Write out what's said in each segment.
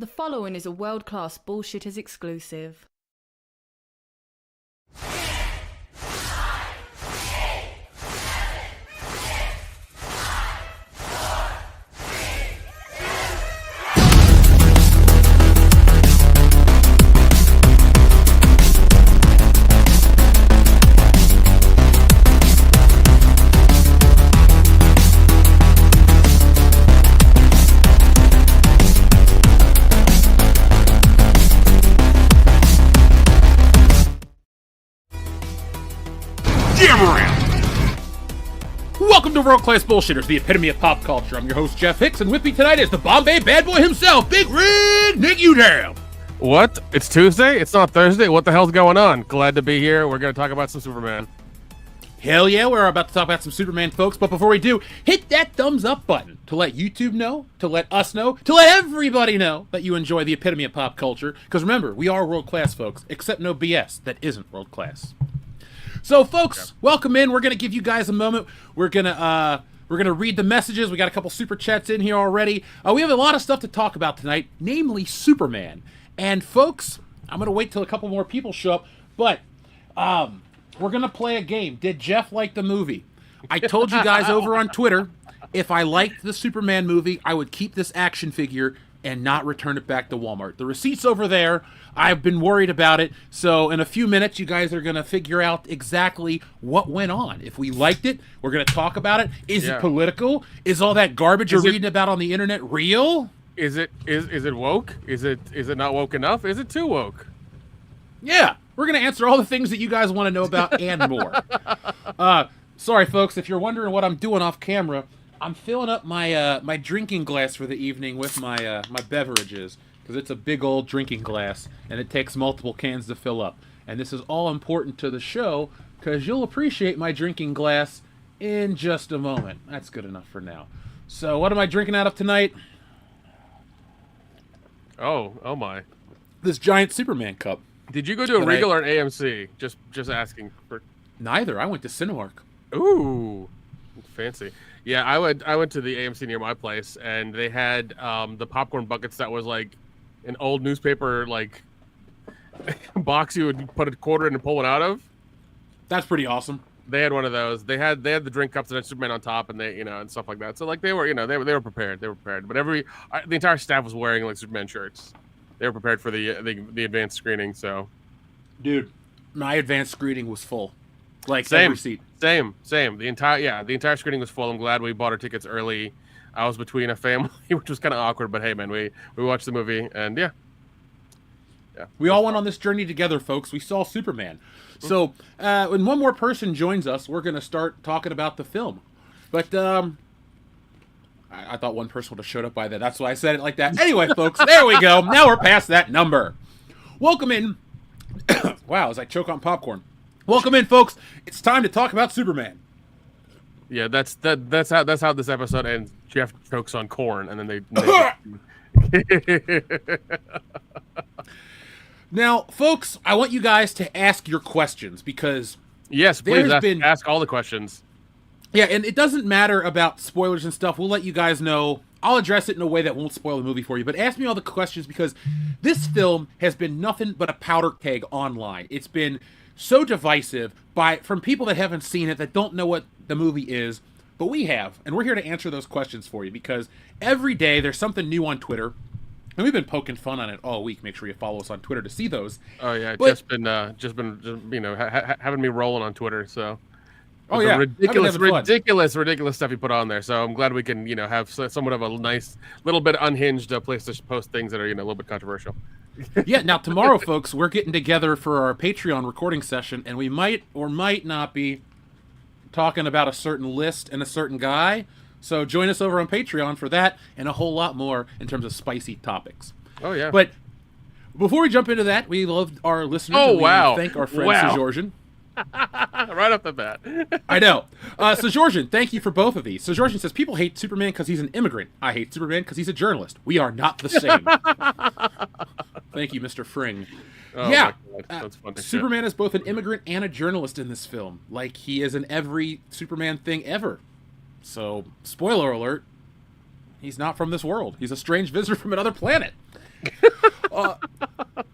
The following is a world-class Bullshitters exclusive. Welcome to World Class Bullshitters, the epitome of pop culture. I'm your host, Jeff Hicks, and with me tonight is the Bombay bad boy himself, Big Rig Nick Udam. What? It's Tuesday? It's not Thursday? What the hell's going on? Glad to be here. We're going to talk about some Superman. Hell yeah, we're about to talk about some Superman, folks, but before we do, hit that thumbs up button to let YouTube know, to let us know, to let everybody know that you enjoy the epitome of pop culture, because remember, we are world class, folks, except no BS that isn't world class. So, folks, welcome in. We're going to give you guys a moment. We're going to read the messages. We got a couple super chats in here already. We have a lot of stuff to talk about tonight, namely Superman. And, folks, I'm going to wait till a couple more people show up, but we're going to play a game. Did Jeff like the movie? I told you guys over on Twitter, if I liked the Superman movie, I would keep this action figure and not return it back to Walmart. The receipt's over there. I've been worried about it. So in a few minutes, you guys are going to figure out exactly what went on. If we liked it, we're going to talk about it. Is it political? Is all that garbage you're reading about on the internet real? Is it woke? Is it not woke enough? Is it too woke? Yeah, we're going to answer all the things that you guys want to know about and more. Sorry, folks, if you're wondering what I'm doing off camera, I'm filling up my my drinking glass for the evening with my my beverages, because it's a big old drinking glass, and it takes multiple cans to fill up. And this is all important to the show, because you'll appreciate my drinking glass in just a moment. That's good enough for now. So what am I drinking out of tonight? Oh my. This giant Superman cup. Did you go to a Regal or an AMC? Just asking for. Neither. I went to Cinemark. Ooh, fancy. Yeah, I went to the AMC near my place, and they had the popcorn buckets that was like an old newspaper like box you would put a quarter in and pull it out of. That's pretty awesome. They had one of those. They had the drink cups that had Superman on top, and they and stuff like that. So like they were they were prepared. They were prepared. But the entire staff was wearing like Superman shirts. They were prepared for the advanced screening. So, dude, my advanced screening was full. Like every seat. Same. The entire screening was full. I'm glad we bought our tickets early. I was between a family, which was kind of awkward, but hey, man, we watched the movie, and yeah. We all went on this journey together, folks. We saw Superman. So when one more person joins us, we're going to start talking about the film. But I thought one person would have showed up by then. That's why I said it like that. Anyway, folks, there we go. Now we're past that number. Welcome in. Wow, as I choke on popcorn. Welcome in, folks. It's time to talk about Superman. Yeah, that's how this episode ends. Jeff chokes on corn, and then they Now, folks, I want you guys to ask your questions, because yes, please ask all the questions. Yeah, and it doesn't matter about spoilers and stuff. We'll let you guys know. I'll address it in a way that won't spoil the movie for you. But ask me all the questions, because this film has been nothing but a powder keg online. It's been so divisive from people that haven't seen it, that don't know what the movie is, but we have, and we're here to answer those questions for you, because every day there's something new on Twitter, and we've been poking fun on it all week. Make sure you follow us on Twitter to see those. Oh yeah, just been having me rolling on Twitter. So ridiculous stuff you put on there. So I'm glad we can have somewhat of a nice little bit unhinged place to post things that are a little bit controversial. Yeah, now tomorrow, folks, we're getting together for our Patreon recording session, and we might or might not be talking about a certain list and a certain guy. So join us over on Patreon for that and a whole lot more in terms of spicy topics. Oh, yeah. But before we jump into that, we love our listeners. Oh, and wow. We thank our friend Sejorjan. Right off the bat. I know. Sejorjan, thank you for both of these. Sejorjan says, people hate Superman because he's an immigrant. I hate Superman because he's a journalist. We are not the same. Thank you, Mr. Fring. Oh, yeah, that's funny. Superman is both an immigrant and a journalist in this film. Like, he is in every Superman thing ever. So, spoiler alert, he's not from this world. He's a strange visitor from another planet.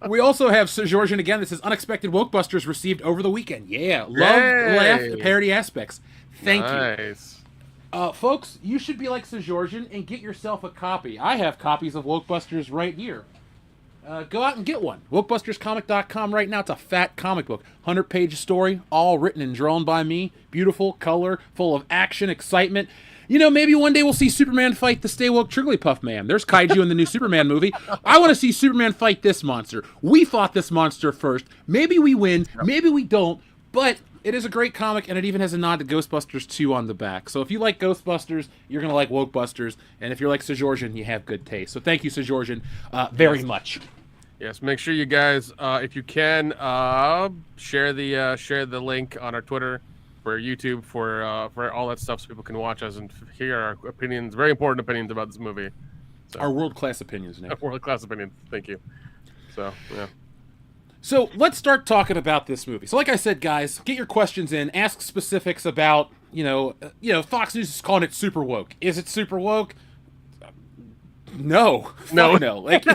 We also have Sir Georgian again. This is Unexpected Wokebusters received over the weekend. Yeah. Love, laugh, Yay. parody aspects. Thank you. Nice. Folks, you should be like Sir Georgian and get yourself a copy. I have copies of Wokebusters right here. Go out and get one. WokebustersComic.com right now. It's a fat comic book. 100-page story, all written and drawn by me. Beautiful, color, full of action, excitement. You know, maybe one day we'll see Superman fight the Stay Woke Trigglypuff Man. There's kaiju in the new Superman movie. I want to see Superman fight this monster. We fought this monster first. Maybe we win, maybe we don't, but it is a great comic, and it even has a nod to Ghostbusters 2 on the back. So if you like Ghostbusters, you're going to like Wokebusters, and if you're like Sir Georgian, you have good taste. So thank you, Sir Georgian, very much. Yes, make sure you guys, if you can, share the link on our Twitter, for YouTube, for all that stuff, so people can watch us and hear our opinions, very important opinions about this movie. So, our world-class opinions, Nick. World-class opinions. Thank you. So, yeah. So let's start talking about this movie. So like I said, guys, get your questions in. Ask specifics about, Fox News is calling it super woke. Is it super woke? No. No. Fuck no. Like,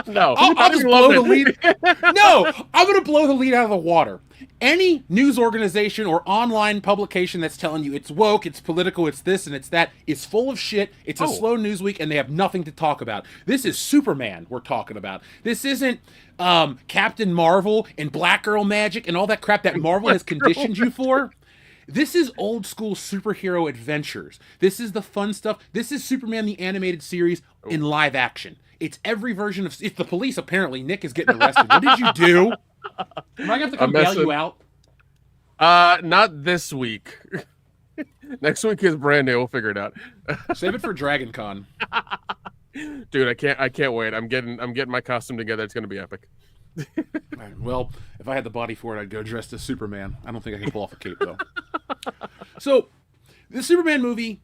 no. I'll just blow the lead. No, I'm going to blow the lead out of the water. Any news organization or online publication that's telling you it's woke, it's political, it's this and it's that is full of shit. It's a slow news week and they have nothing to talk about. This is Superman we're talking about. This isn't Captain Marvel and Black Girl Magic and all that crap that Marvel has conditioned you for. This is old school superhero adventures. This is the fun stuff. This is Superman the Animated Series in live action. It's every version of... It's the police, apparently. Nick is getting arrested. What did you do? Am I going to have to come bail you out? Not this week. Next week is brand new. We'll figure it out. Save it for Dragon Con. Dude, I can't wait. I'm getting my costume together. It's going to be epic. Right, well, if I had the body for it, I'd go dressed as Superman. I don't think I can pull off a cape, though. So, the Superman movie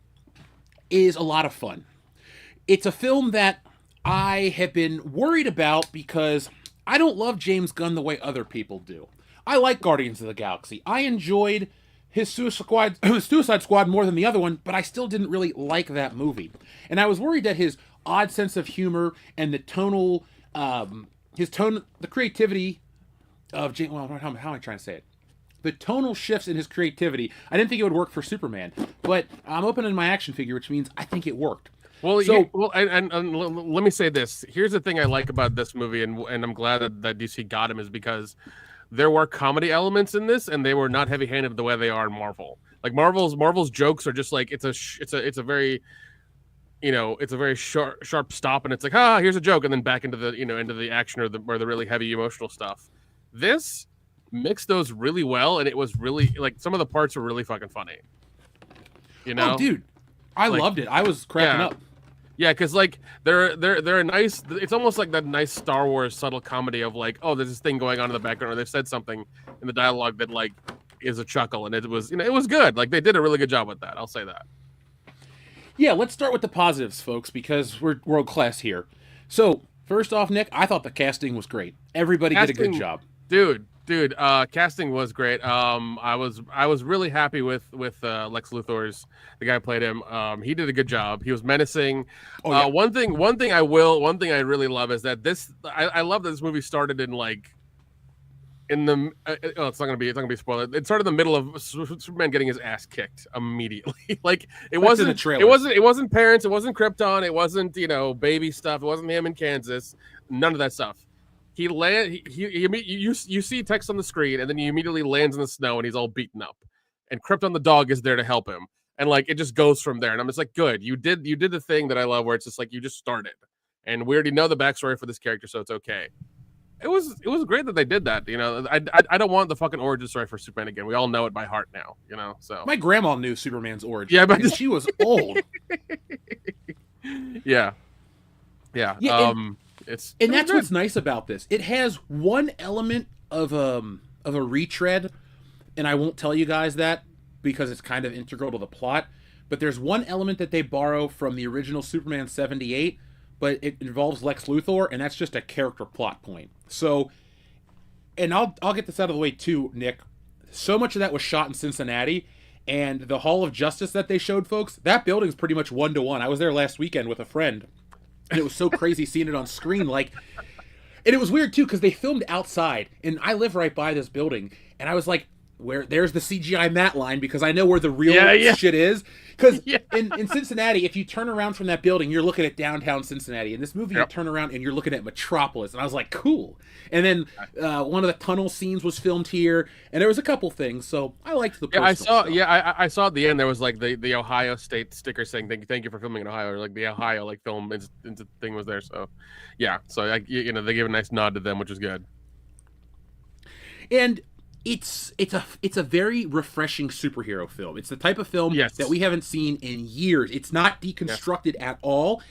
is a lot of fun. It's a film that I have been worried about because I don't love James Gunn the way other people do. I like Guardians of the Galaxy. I enjoyed his Suicide Squad more than the other one, but I still didn't really like that movie. And I was worried that his odd sense of humor and the tonal... the creativity of James... Well, how am I trying to say it? The tonal shifts in his creativity, I didn't think it would work for Superman. But I'm opening my action figure, which means I think it worked. Well, so, and let me say this. Here's the thing I like about this movie, and I'm glad that DC got him, is because there were comedy elements in this, and they were not heavy-handed the way they are in Marvel. Like Marvel's jokes are just like it's a very sharp stop, and it's like here's a joke, and then back into the action or the really heavy emotional stuff. This mixed those really well, and it was really like some of the parts were really fucking funny. Oh, dude, I loved it. I was cracking up. Yeah, because like they're a nice. It's almost like that nice Star Wars subtle comedy of like, oh, there's this thing going on in the background, or they've said something in the dialogue that like is a chuckle, and it was it was good. Like they did a really good job with that. I'll say that. Yeah, let's start with the positives, folks, because we're world class here. So first off, Nick, I thought the casting was great. Everybody did a good job, dude. Casting was great. I was really happy with Lex Luthor's, the guy who played him. He did a good job. He was menacing. One thing I really love is that I love that this movie started in like in the it's not gonna be spoiled. It started in the middle of Superman getting his ass kicked immediately. Like it wasn't parents, it wasn't Krypton, it wasn't baby stuff, it wasn't him in Kansas, none of that stuff. He you see text on the screen, and then he immediately lands in the snow, and he's all beaten up. And Krypton the dog is there to help him, and like it just goes from there. And I'm just like, good, you did the thing that I love, where it's just like you just started, and we already know the backstory for this character, so it's okay. It was great that they did that. I don't want the fucking origin story for Superman again. We all know it by heart now. So my grandma knew Superman's origin. Yeah, but she was old. Yeah. That's what's nice about this. It has one element of a retread, and I won't tell you guys that because it's kind of integral to the plot. But there's one element that they borrow from the original Superman 78, but it involves Lex Luthor, and that's just a character plot point. So, and I'll get this out of the way too, Nick. So much of that was shot in Cincinnati, and the Hall of Justice that they showed folks, that building's pretty much 1-to-1. I was there last weekend with a friend. and it was so crazy seeing it on screen. Like, and it was weird too because they filmed outside, and I live right by this building, and I was like, "Where? There's the CGI matte line," because I know where the real shit is. Because in Cincinnati, if you turn around from that building, you're looking at downtown Cincinnati. In this movie, you turn around and you're looking at Metropolis, and I was like, "Cool." And then one of the tunnel scenes was filmed here, and there was a couple things, so I liked the. I saw. Stuff. Yeah, I saw at the end there was like the Ohio State sticker saying thank you for filming in Ohio, or like the Ohio like film thing was there. So, yeah, so they gave a nice nod to them, which was good. And it's a very refreshing superhero film. It's the type of film that we haven't seen in years. It's not deconstructed at all.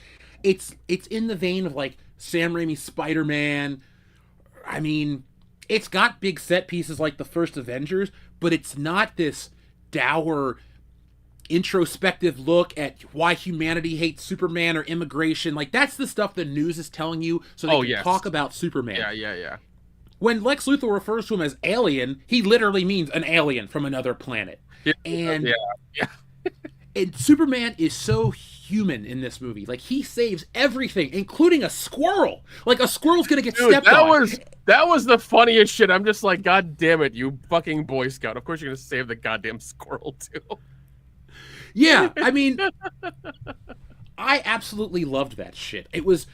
It's in the vein of like Sam Raimi's Spider-Man. I mean, it's got big set pieces like the first Avengers, but it's not this dour, introspective look at why humanity hates Superman or immigration. Like, that's the stuff the news is telling you so they can talk about Superman. Yeah. When Lex Luthor refers to him as alien, he literally means an alien from another planet. And and Superman is so human in this movie. Like, he saves everything, including a squirrel. Like, a squirrel's gonna get stepped on. That was the funniest shit. I'm just like, God damn it, you fucking Boy Scout. Of course you're gonna save the goddamn squirrel, too. Yeah, I mean, I absolutely loved that shit. It was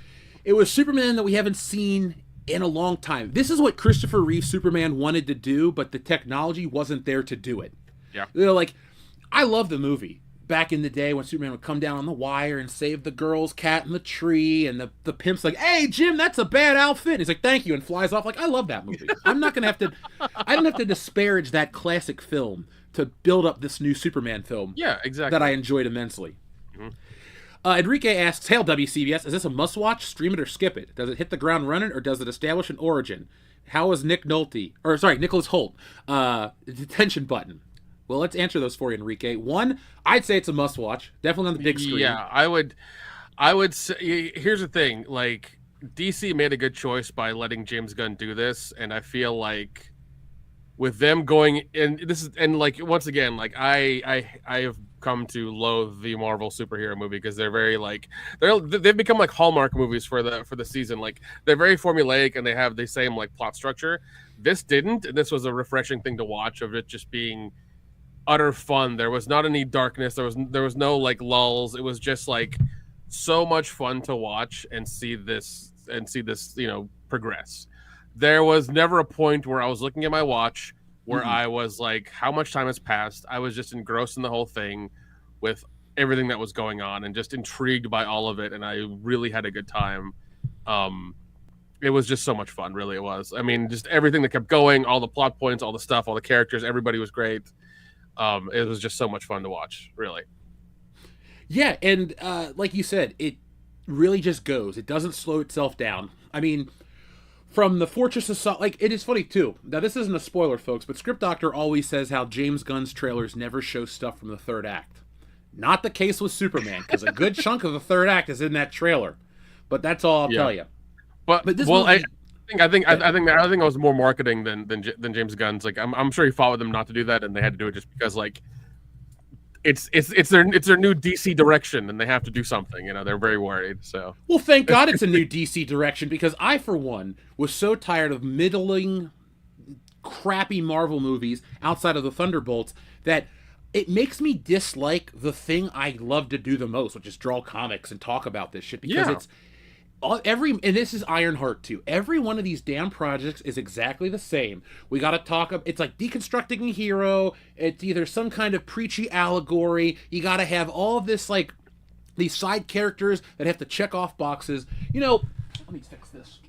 Superman that we haven't seen in a long time. This is what Christopher Reeve Superman wanted to do, but the technology wasn't there to do it. Yeah. Like, I love the movie. Back in the day when Superman would come down on the wire and save the girl's cat in the tree, and the pimp's like, "Hey, Jim, that's a bad outfit." And he's like, "Thank you," and flies off. Like, I love that movie. I'm not going to have to... I don't have to disparage that classic film to build up this new Superman film. Yeah, exactly. That I enjoyed immensely. Mm-hmm. Enrique asks, "Hail WCBS, is this a must-watch? Stream it or skip it? Does it hit the ground running, or does it establish an origin? How is Nicholas Holt? Detention button." Well, let's answer those for you, Enrique. One, I'd say it's a must-watch. Definitely on the big screen. Yeah, I would say, here's the thing, like, DC made a good choice by letting James Gunn do this, and I feel like with them going, and like, once again, like, I have come to loathe the Marvel superhero movie because they're very like they've become like Hallmark movies for the season. Like, they're very formulaic and they have the same like plot structure. This didn't, and this was a refreshing thing to watch, of it just being utter fun. There was not any darkness. There was no like lulls. It was just like so much fun to watch and see this progress. There was never a point where I was looking at my watch where I was like, how much time has passed? I was just engrossed in the whole thing with everything that was going on and just intrigued by all of it. And I really had a good time. It was just so much fun. Really, it was. I mean, just everything that kept going, all the plot points, all the stuff, all the characters, everybody was great. It was just so much fun to watch, really. Yeah, and like you said, it really just goes. It doesn't slow itself down. I mean, from the Fortress of Salt, like, it is funny too. Now, this isn't a spoiler, folks, but Script Doctor always says how James Gunn's trailers never show stuff from the third act. Not the case with Superman, because a good chunk of the third act is in that trailer. But that's all I'll tell you. But this movie, I think it was more marketing than James Gunn's. Like, I'm sure he fought with them not to do that, and they had to do it just because, like, it's their new DC direction, and they have to do something. You know, they're very worried. So, well, thank God it's a new DC direction, because I, for one, was so tired of middling, crappy Marvel movies outside of the Thunderbolts that it makes me dislike the thing I love to do the most, which is draw comics and talk about this shit, because it's and this is Ironheart too. Every one of these damn projects is exactly the same. We got to talk. It's like deconstructing a hero. It's either some kind of preachy allegory. You got to have all of this, like, these side characters that have to check off boxes. You know, let me fix this.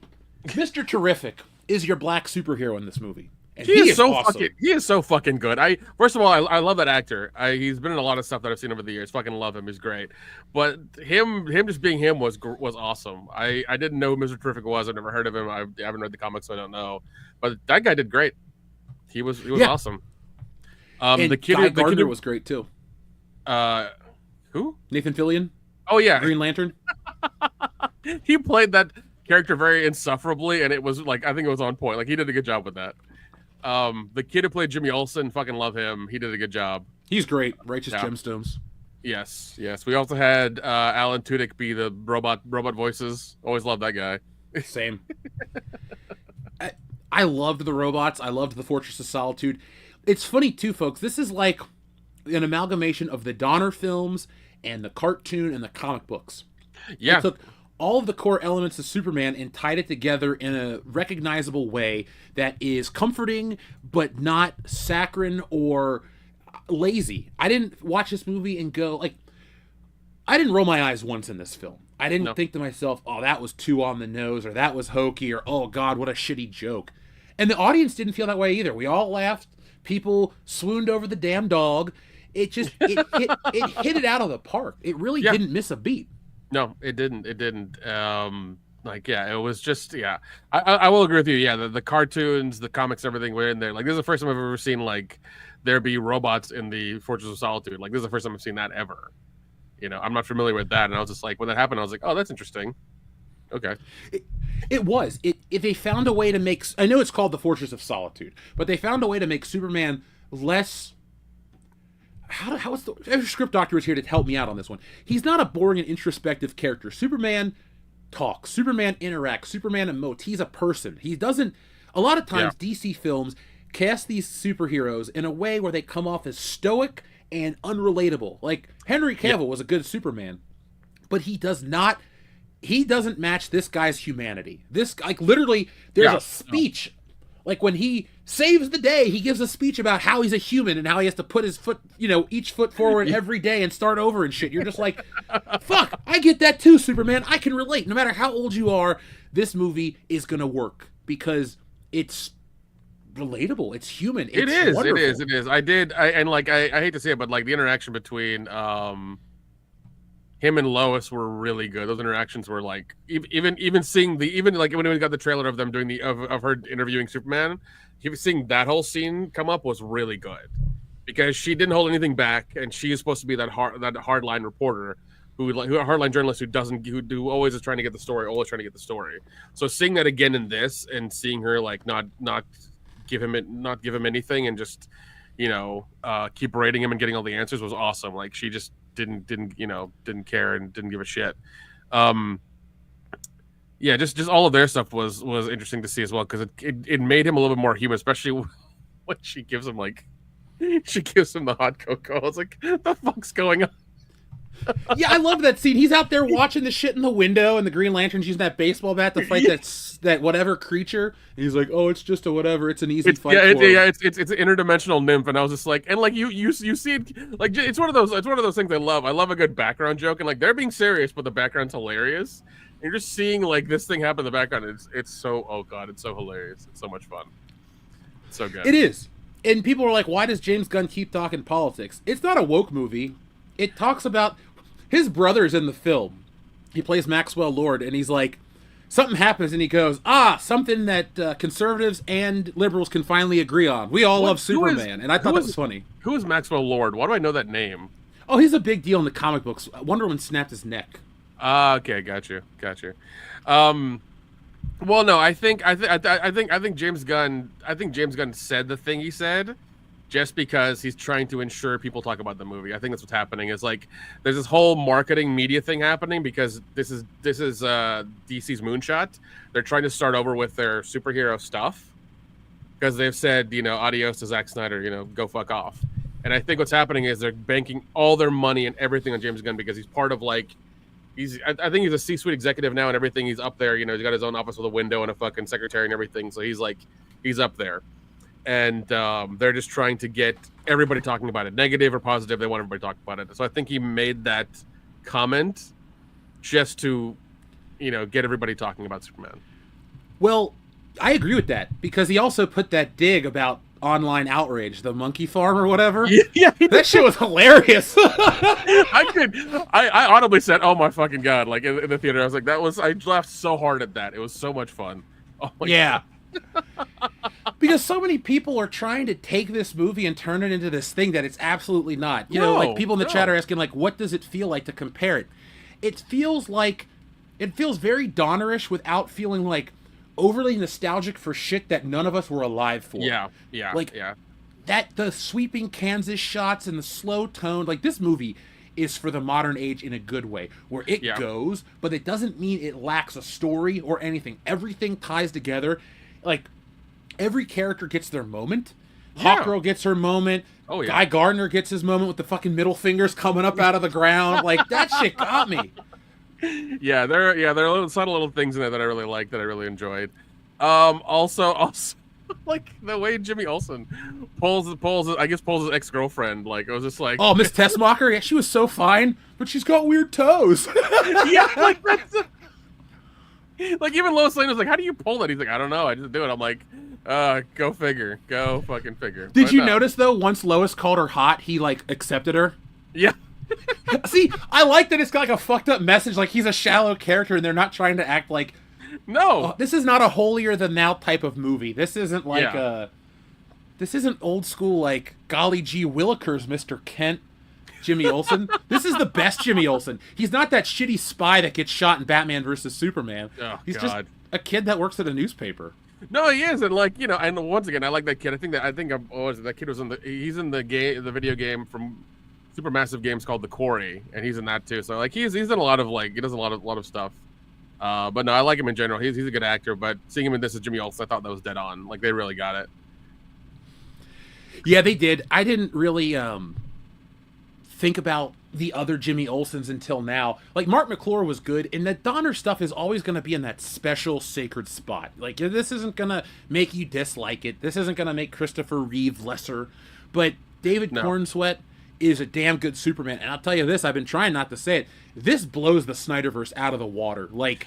Mr. Terrific is your black superhero in this movie. And he is so awesome. He is so fucking good. First of all, I love that actor. He's been in a lot of stuff that I've seen over the years. Fucking love him. He's great. But him just being him was awesome. I didn't know who Mr. Terrific was. I've never heard of him. I haven't read the comics, so I don't know. But that guy did great. He was awesome. And Guy Gardner was great too. Who? Nathan Fillion. Oh yeah, Green Lantern. He played that character very insufferably, and it was like, I think it was on point. Like, he did a good job with that. The kid who played Jimmy Olsen, fucking love him. He did a good job. He's great. Righteous Gemstones. Yes, yes. We also had Alan Tudyk be the robot voices. Always loved that guy. Same. I loved the robots. I loved the Fortress of Solitude. It's funny too, folks. This is like an amalgamation of the Donner films and the cartoon and the comic books. They Yeah, took all of the core elements of Superman and tied it together in a recognizable way that is comforting but not saccharine or lazy. I didn't watch this movie and go like I didn't roll my eyes once in this film. I didn't no. think to myself, "Oh, that was too on the nose," or "That was hokey," or "Oh God, what a shitty joke." And the audience didn't feel that way either. We all laughed. People swooned over the damn dog. It hit it out of the park. It really Yeah. didn't miss a beat. No, it didn't. It didn't. Like, yeah, it was just, yeah. I will agree with you. Yeah, the cartoons, the comics, everything were in there. Like, this is the first time I've ever seen like there be robots in the Fortress of Solitude. Like, this is the first time I've seen that ever. I'm not familiar with that, and I was just like, when that happened, I was like, oh, that's interesting. Okay. It was. If they found a way to make, I know it's called the Fortress of Solitude, but they found a way to make Superman less. What's the script doctor is here to help me out on this one. He's not a boring and introspective character. Superman talks. Superman interacts. Superman emotes. He's a person. He doesn't. A lot of times, DC films cast these superheroes in a way where they come off as stoic and unrelatable. Like Henry Cavill was a good Superman, but he does not. He doesn't match this guy's humanity. This, like, literally, there's a speech. Like, when he saves the day, he gives a speech about how he's a human and how he has to put his foot, each foot forward every day and start over and shit. You're just like, fuck, I get that too, Superman. I can relate. No matter how old you are, this movie is going to work because it's relatable. It's human. It's wonderful. It is. I hate to say it, but like the interaction between him and Lois were really good. Those interactions were like even seeing like when we got the trailer of them doing of her interviewing Superman, seeing that whole scene come up was really good because she didn't hold anything back, and she is supposed to be that hardline reporter who a hardline journalist who always is trying to get the story. So seeing that again in this and seeing her like not give him anything and just keep rating him and getting all the answers was awesome. Like she just didn't care and didn't give a shit. Just all of their stuff was interesting to see as well because it made him a little bit more human, especially when she gives him the hot cocoa. I was like, the fuck's going on? Yeah, I love that scene. He's out there watching the shit in the window, and the Green Lantern's using that baseball bat to fight that whatever creature. And he's like, "Oh, it's just a whatever. It's an easy fight." It's an interdimensional nymph, and I was just like, and like you see it, like it's one of those things I love. I love a good background joke, and like they're being serious, but the background's hilarious. And you're just seeing like this thing happen in the background. It's so, oh god, it's so hilarious. It's so much fun. It's so good. It is. And people are like, "Why does James Gunn keep talking politics?" It's not a woke movie. It talks about his brother's in the film. He plays Maxwell Lord, and he's like, something happens, and he goes, something that conservatives and liberals can finally agree on. We all love Superman, and I thought that was funny. Who is Maxwell Lord? Why do I know that name? Oh, he's a big deal in the comic books. Wonder Woman snapped his neck. Okay, got you. Well, no, I think James Gunn. I think James Gunn said the thing he said, just because he's trying to ensure people talk about the movie. I think that's what's happening. Is like there's this whole marketing media thing happening because this is DC's moonshot. They're trying to start over with their superhero stuff because they've said, adios to Zack Snyder, go fuck off. And I think what's happening is they're banking all their money and everything on James Gunn because he's part of like I think he's a C-suite executive now and everything. He's up there, he's got his own office with a window and a fucking secretary and everything. So he's up there. And they're just trying to get everybody talking about it, negative or positive. They want everybody talking about it. So I think he made that comment just to, get everybody talking about Superman. Well, I agree with that because he also put that dig about online outrage, the monkey farm or whatever. Yeah, that shit was hilarious. I audibly said, "Oh my fucking god!" Like in the theater, I was like, I laughed so hard at that. It was so much fun. Oh my god. Because so many people are trying to take this movie and turn it into this thing that it's absolutely not. Like people in the chat are asking, like, what does it feel like to compare it? It feels very Donnerish without feeling like overly nostalgic for shit that none of us were alive for. Yeah. That the sweeping Kansas shots and the slow tone, like this movie is for the modern age in a good way, where it goes, but it doesn't mean it lacks a story or anything. Everything ties together. Like, every character gets their moment. Hawkgirl gets her moment. Oh, yeah. Guy Gardner gets his moment with the fucking middle fingers coming up out of the ground. Like, that shit got me. Yeah, there are subtle little things in there that I really liked, that I really enjoyed. Also, like the way Jimmy Olsen pulls his ex-girlfriend. Like, it was just like, oh, Miss Tessmacher, yeah, she was so fine, but she's got weird toes. Yeah, like that's like, even Lois Lane was like, how do you pull that? He's like, I don't know, I just do it. I'm like, go figure, go fucking figure. Did you notice though? Once Lois called her hot, he like accepted her. Yeah. See, I like that it's got like a fucked up message. Like, he's a shallow character, and they're not trying to act like. No, this is not a holier than thou type of movie. This isn't like this isn't old school like golly gee Willikers, Mr. Kent, Jimmy Olsen. This is the best Jimmy Olsen. He's not that shitty spy that gets shot in Batman versus Superman. Oh, he's just a kid that works at a newspaper. No, he is, and like, you know, and once again, I like that kid. That kid was he's in the video game from Supermassive Games called The Quarry, and he's in that too. So like, he's in a lot of like, he does a lot of stuff. But no, I like him in general. He's a good actor, but seeing him in this as Jimmy Olsen, I thought that was dead on. Like, they really got it. Yeah, they did. I didn't really think about the other Jimmy Olsens until now. Like, Mark McClure was good, and the Donner stuff is always going to be in that special sacred spot. Like, this isn't going to make you dislike it. This isn't going to make Christopher Reeve lesser. But David Cornsweet is a damn good Superman. And I'll tell you this, I've been trying not to say it. This blows the Snyderverse out of the water. Like,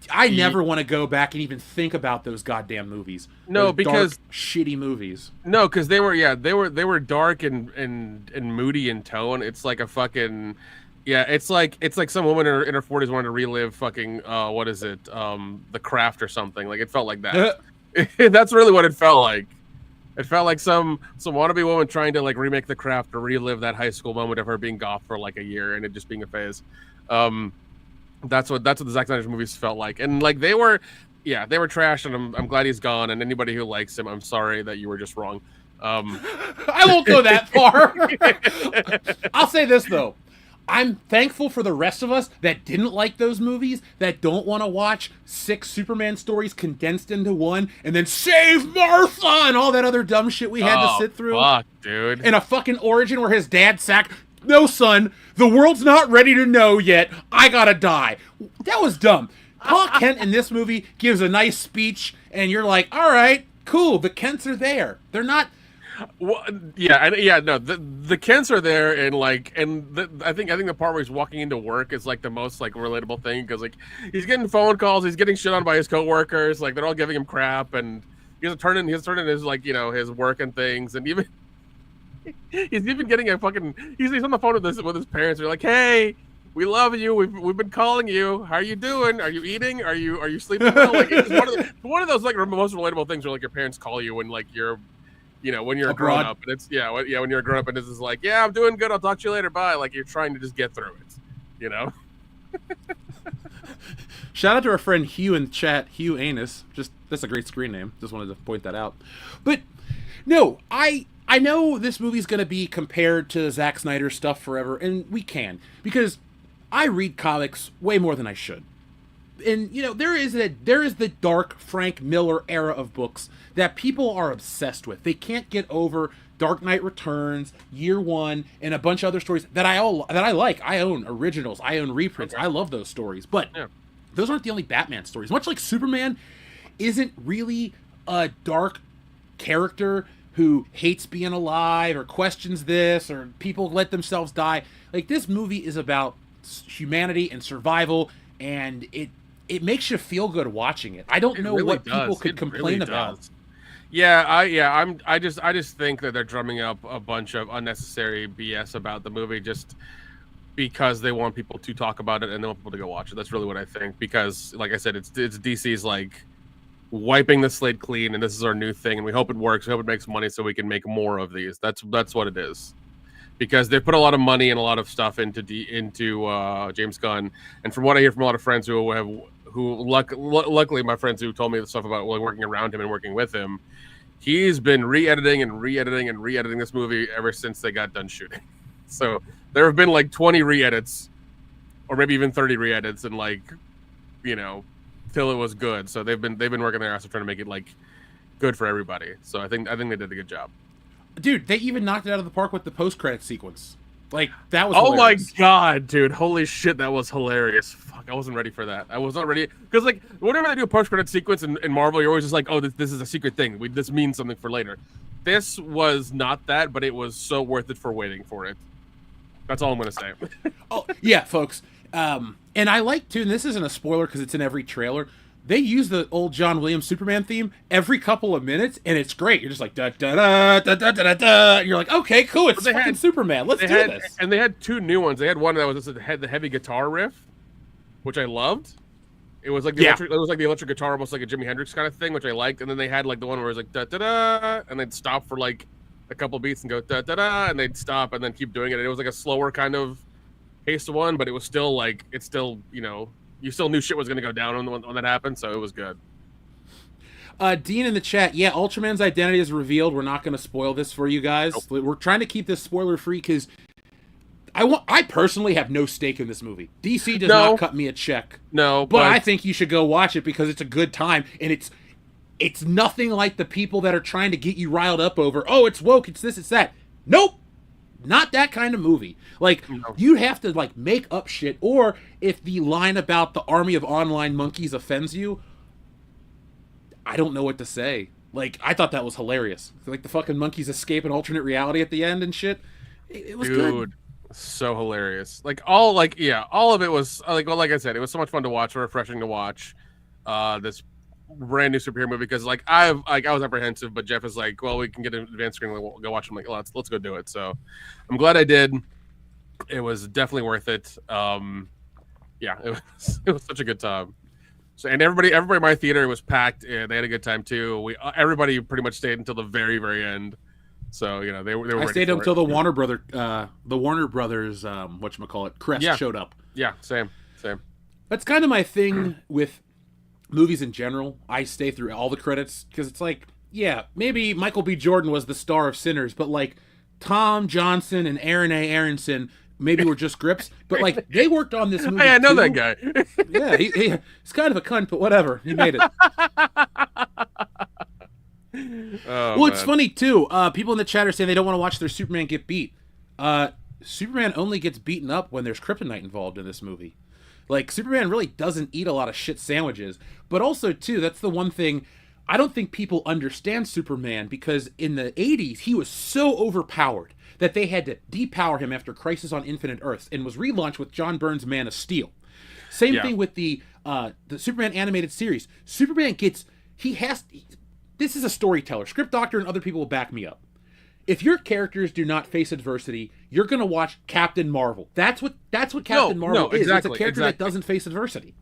I never want to go back and even think about those goddamn movies. No, those because dark, shitty movies. No, because they were dark and moody in tone. It's like a fucking it's like some woman in her 40s wanted to relive fucking what is it? The Craft or something. Like, it felt like that. That's really what it felt like. It felt like some wannabe woman trying to like remake The Craft or relive that high school moment of her being goth for like a year and it just being a phase. That's what the Zack Snyder's movies felt like, and like they were trash, and I'm glad he's gone. And anybody who likes him, I'm sorry that you were just wrong. I won't go that far. I'll say this though. I'm thankful for the rest of us that didn't like those movies, that don't want to watch 6 Superman stories condensed into one, and then save Martha and all that other dumb shit we had to sit through. Fuck, dude. And a fucking origin where his dad sacked. No, son, the world's not ready to know yet. I gotta die. That was dumb. Paul Kent in this movie gives a nice speech, and you're like, all right, cool. The Kents are there. They're not. Well, the Kents are there, and like, I think the part where he's walking into work is like the most like relatable thing, because like he's getting phone calls, he's getting shit on by his coworkers, like they're all giving him crap, and he's turning his like, you know, his work and things, and even he's even getting a fucking he's on the phone with his parents. They're like, hey, we love you. We've been calling you. How are you doing? Are you eating? Are you sleeping well? Like, it's one of those like most relatable things where like your parents call you when like you're. You know, when you're a grown up, and it's when you're a grown up, and this is like, yeah, I'm doing good. I'll talk to you later. Bye. Like, you're trying to just get through it, you know. Shout out to our friend Hugh in chat, Hugh Anus. That's a great screen name. Just wanted to point that out. But no, I know this movie's gonna be compared to Zack Snyder's stuff forever, and we can, because I read comics way more than I should. And you know, there is the dark Frank Miller era of books that people are obsessed with. They can't get over Dark Knight Returns, Year One, and a bunch of other stories that I like. I own originals, I own reprints. Okay. I love those stories, but those aren't the only Batman stories. Much like Superman isn't really a dark character who hates being alive or questions this, or people let themselves die. Like, this movie is about humanity and survival, and it makes you feel good watching it. I don't know really what people could complain about. I just think that they're drumming up a bunch of unnecessary BS about the movie just because they want people to talk about it and they want people to go watch it. That's really what I think, because like I said, it's DC's like wiping the slate clean, and this is our new thing, and we hope it works. We hope it makes money so we can make more of these. That's what it is. Because they put a lot of money and a lot of stuff into James Gunn, and from what I hear from a lot of friends luckily my friends who told me the stuff about working around him and working with him, he's been re-editing this movie ever since they got done shooting. So There have been like 20 re-edits, or maybe even 30 re-edits, and like, you know, till it was good. So they've been working their ass off trying to make it like good for everybody. So I think they did a good job. Dude, they even knocked it out of the park with the post-credit sequence. Like, that was hilarious. My god, dude. Holy shit, that was hilarious. Fuck, I wasn't ready for that. I was not ready. Because, like, whenever they do a post-credit sequence in Marvel, you're always just like, oh, this is a secret thing. This means something for later. This was not that, but it was so worth it for waiting for it. That's all I'm going to say. Oh, yeah, folks. And I like, too, and this isn't a spoiler because it's in every trailer, they use the old John Williams Superman theme every couple of minutes, and it's great. You're just like, da-da-da-da-da-da-da. You're like, okay, cool, it's fucking Superman. Let's do this. And they had two new ones. They had one that was just had the heavy guitar riff, which I loved. It was like the electric guitar, almost like a Jimi Hendrix kind of thing, which I liked. And then they had like the one where it was like da-da-da, and they'd stop for like a couple beats and go da-da-da, and they'd stop and then keep doing it. And it was like a slower kind of pace one, but it was still like, it's still, you know, you still knew shit was going to go down when that happened, so it was good. Dean in the chat, yeah, Ultraman's identity is revealed. We're not going to spoil this for you guys. Nope. We're trying to keep this spoiler-free because I personally have no stake in this movie. DC does not cut me a check. No, but I think you should go watch it because it's a good time, and it's nothing like the people that are trying to get you riled up over, oh, it's woke, it's this, it's that. Nope. Not that kind of movie. Like, you have to, like, make up shit, or if the line about the army of online monkeys offends you, I don't know what to say. Like, I thought that was hilarious. Like, the fucking monkeys escape an alternate reality at the end and shit. It was good. Dude, so hilarious. Like, all of it was, like I said, it was so much fun to watch, refreshing to watch. This brand new superhero movie, because like I was apprehensive, but Jeff is like, well, we can get an advanced screen, we'll go watch them. Like, let's go do it. So I'm glad I did. It was definitely worth it. Yeah, it was such a good time. So, and everybody in my theater was packed, and they had a good time too. Everybody pretty much stayed until the very, very end. So, you know, they were. I stayed until the Warner Brothers whatchamacallit, crest showed up. Yeah, same. That's kind of my thing with movies in general. I stay through all the credits because it's like, yeah, maybe Michael B. Jordan was the star of Sinners, but like Tom Johnson and Aaron A. Aronson maybe were just grips, but like they worked on this movie. Hey, I know that guy. Yeah, he's kind of a cunt, but whatever, he made it. Well, it's funny too. People in the chat are saying they don't want to watch their Superman get beat. Superman only gets beaten up when there's kryptonite involved in this movie. Like, Superman really doesn't eat a lot of shit sandwiches. But also, too, that's the one thing, I don't think people understand Superman, because in the 80s, he was so overpowered that they had to depower him after Crisis on Infinite Earths, and was relaunched with John Byrne's Man of Steel. Same thing with the Superman animated series. Superman gets, this is a storyteller. Script Doctor and other people will back me up. If your characters do not face adversity, you're going to watch Captain Marvel. That's what Captain Marvel is. Exactly, it's a character that doesn't face adversity.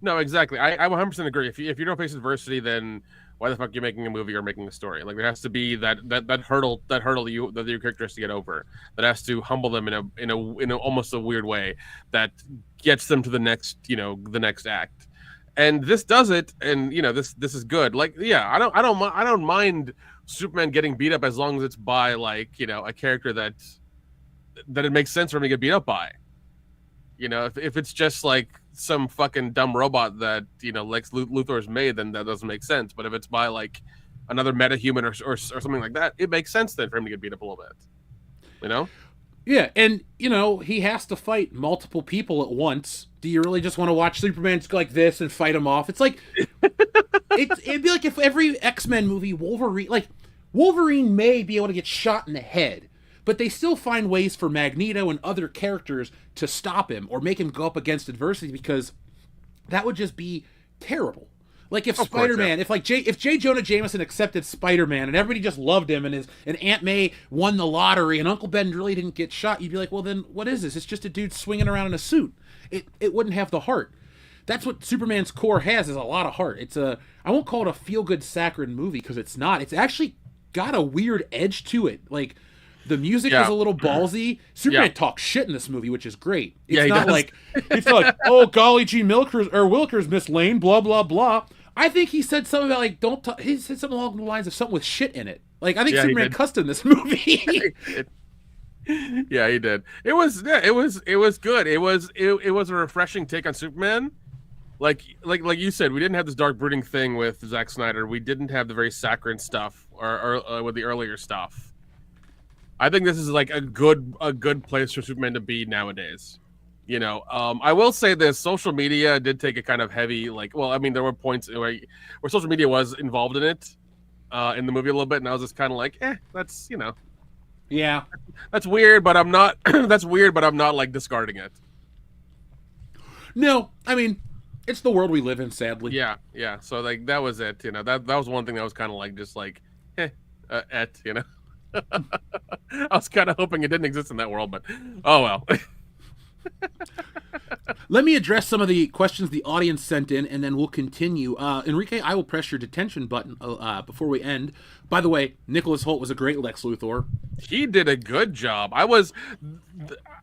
No, exactly. I 100% agree. If you don't face adversity, then why the fuck are you making a movie or making a story? Like, there has to be that hurdle that your character has to get over. That has to humble them in a almost a weird way that gets them to the next act. And this does it, and this is good. Like, yeah, I don't mind Superman getting beat up as long as it's by like a character that it makes sense for him to get beat up by. If it's just like some fucking dumb robot that Lex Luthor's made, then that doesn't make sense. But if it's by like another metahuman or something like that, it makes sense then for him to get beat up a little bit. Yeah, and he has to fight multiple people at once. Do you really just want to watch Superman just go like this and fight him off? It's like it'd be like if every X-Men movie Wolverine may be able to get shot in the head, but they still find ways for Magneto and other characters to stop him or make him go up against adversity, because that would just be terrible. Like if Spider-Man, if J. Jonah Jameson accepted Spider-Man and everybody just loved him, and Aunt May won the lottery and Uncle Ben really didn't get shot, you'd be like, well then what is this? It's just a dude swinging around in a suit. It wouldn't have the heart. That's what Superman's core has, is a lot of heart. I won't call it a feel-good saccharine movie, because it's not. It's actually got a weird edge to it. Like, the music is a little ballsy. Superman talks shit in this movie, which is great. It's not like, oh, golly gee, Wilkers, Miss Lane, blah, blah, blah. I think he said something about, like, he said something along the lines of something with shit in it. Like, I think Superman cussed in this movie. Yeah, he did. It was good. It was a refreshing take on Superman. Like you said, we didn't have this dark brooding thing with Zack Snyder. We didn't have the very saccharine stuff or with the earlier stuff. I think this is like a good place for Superman to be nowadays. I will say this: social media did take a kind of heavy, well, I mean, there were points where social media was involved in it, in the movie a little bit, and I was just kind of like, that's Yeah. that's weird, but I'm not that's weird, but I'm not like discarding it. No, I mean, it's the world we live in, sadly. Yeah, yeah. So like that was it. That was one thing that was kind of like just like, I was kind of hoping it didn't exist in that world, but oh well. Let me address some of the questions the audience sent in, and then we'll continue. Enrique, I will press your detention button before we end. By the way, Nicholas Hoult was a great Lex Luthor. He did a good job.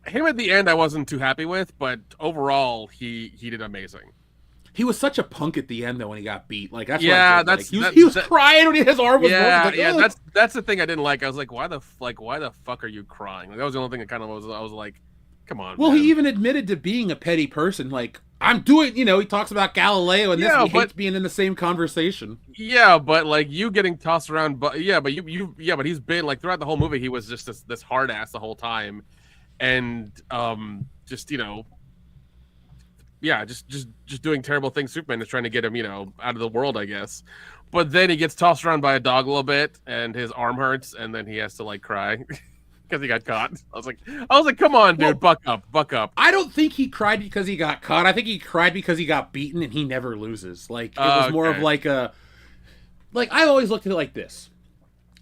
Him at the end I wasn't too happy with, but overall he did amazing. He was such a punk at the end, though, when he got beat. Like, that's yeah, what that's he was crying when his arm was broken. Yeah, Like, that's the thing I didn't like. I was like, why the fuck are you crying? Like, that was the only thing that kind of I was like, come on. Well, man. he even admitted to being a petty person. Like, I'm doing, he talks about Galileo and this. He hates being in the same conversation. Yeah, but like you getting tossed around, but but he's been like throughout the whole movie, he was just this hard ass the whole time, and just just doing terrible things. Superman is trying to get him, out of the world, I guess. But then he gets tossed around by a dog a little bit, and his arm hurts, and then he has to like cry because he got caught. I was like, come on, dude, buck up. I don't think he cried because he got caught. I think he cried because he got beaten, and he never loses. Like it was more of like I always looked at it like this: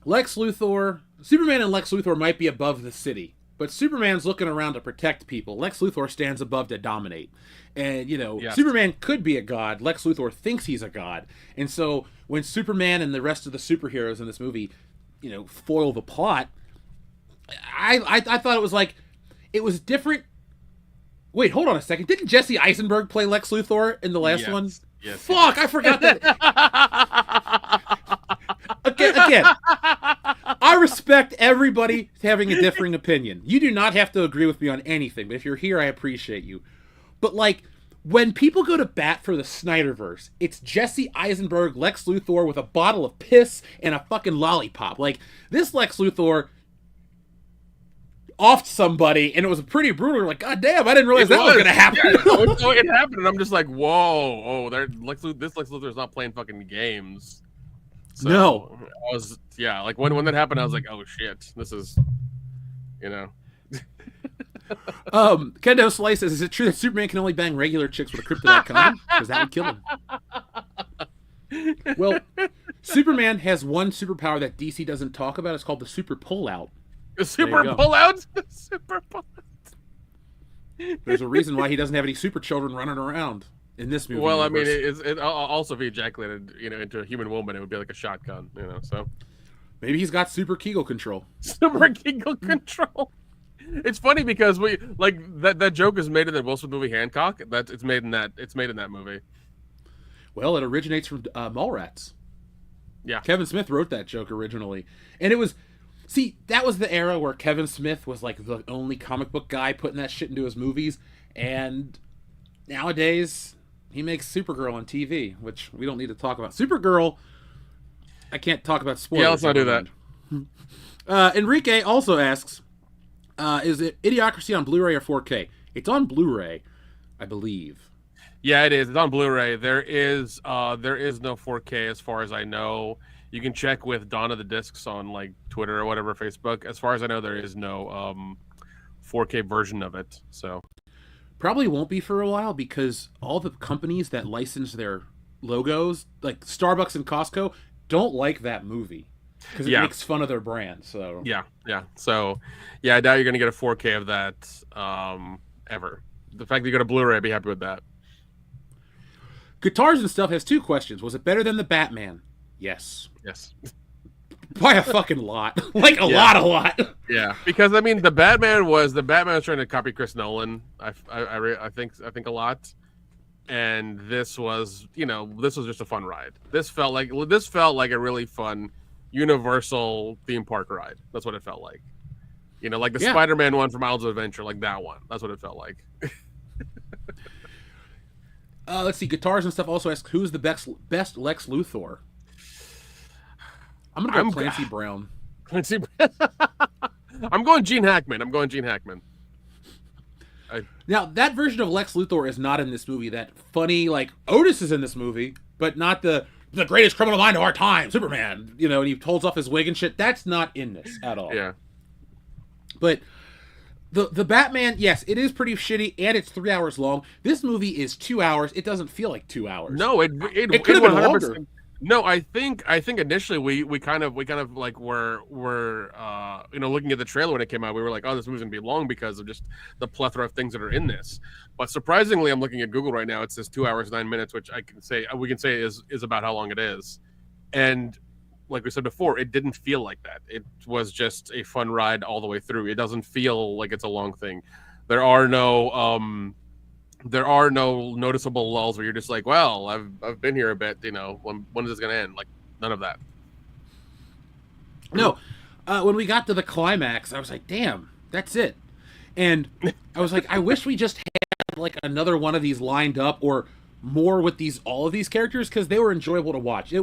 Superman and Lex Luthor might be above the city, but Superman's looking around to protect people. Lex Luthor stands above to dominate. And, Yes. Superman could be a god. Lex Luthor thinks he's a god. And so when Superman and the rest of the superheroes in this movie, foil the plot, I thought it was different. Wait, hold on a second. Didn't Jesse Eisenberg play Lex Luthor in the last one? Yes. Fuck, I forgot that. Again, I respect everybody having a differing opinion. You do not have to agree with me on anything, but if you're here, I appreciate you. But, when people go to bat for the Snyderverse, it's Jesse Eisenberg, Lex Luthor with a bottle of piss and a fucking lollipop. This Lex Luthor offed somebody, and it was pretty brutal. Like, God damn, I didn't realize that was going to happen. Yeah, it happened, and I'm just like, whoa, this Lex Luthor is not playing fucking games. So, no. I was, when that happened, I was like, oh shit, this is, Kendo Slice says, is it true that Superman can only bang regular chicks with a kryptonite condom? Because that would kill him. Well, Superman has one superpower that DC doesn't talk about. It's called the super pullout. The super pullout? Super pullout. There's a reason why he doesn't have any super children running around in this movie. Well, universe. I mean, it also if he ejaculated, into a human woman, it would be like a shotgun, so. Maybe he's got super Kegel control. Super Kegel control. It's funny because we that joke is made in the Will Smith movie Hancock. It's made in that movie. Well, it originates from Mallrats. Yeah, Kevin Smith wrote that joke originally, and it was. See, that was the era where Kevin Smith was like the only comic book guy putting that shit into his movies, and nowadays he makes Supergirl on TV, which we don't need to talk about. Supergirl, I can't talk about spoilers. Yeah, let's not do that. Enrique also asks, is it Idiocracy on Blu-ray or 4K? It's on Blu-ray, I believe. Yeah, it is. It's on Blu-ray. There is no 4K as far as I know. You can check with Dawn of the Discs on Twitter or whatever, Facebook. As far as I know, there is no 4K version of it. So probably won't be for a while because all the companies that license their logos, like Starbucks and Costco, don't like that movie because it makes fun of their brand. So yeah. So I doubt you're gonna get a 4K of that ever. The fact that you got a Blu-ray, I'd be happy with that. Guitars and Stuff has two questions. Was it better than the Batman? Yes. By a fucking lot. A lot. Yeah, because I mean, the Batman was trying to copy Chris Nolan. I think a lot, and this was just a fun ride. This felt like a really fun Universal theme park ride. That's what it felt like. You know, like the Yeah. Spider-Man one from Islands of Adventure, like that one. That's what it felt like. Let's see. Guitars and stuff also ask who's the best Lex Luthor. I'm gonna go Clancy Brown. Clancy. I'm going Gene Hackman. Now that version of Lex Luthor is not in this movie. That funny, like Otis is in this movie, but not the greatest criminal mind of our time, Superman. You know, and he holds off his wig and shit. That's not in this at all. Yeah. But the Batman, yes, it is pretty shitty, and it's 3 hours long. This movie is 2 hours. It doesn't feel like 2 hours. No, it could have been longer. No, I think initially we kind of like were you know, looking at the trailer when it came out, we were like, oh, this movie's gonna be long because of just the plethora of things that are in this. But surprisingly, I'm looking at Google right now. It says 2 hours 9 minutes, which we can say is about how long it is. And like we said before, it didn't feel like that. It was just a fun ride all the way through. It doesn't feel like it's a long thing. There are no noticeable lulls where you're just like, well, I've been here a bit, you know, when is this gonna end? Like, none of that. No. When we got to the climax, I was like, damn, that's it. And I was like, I wish we just had like another one of these lined up or more with all of these characters, because they were enjoyable to watch.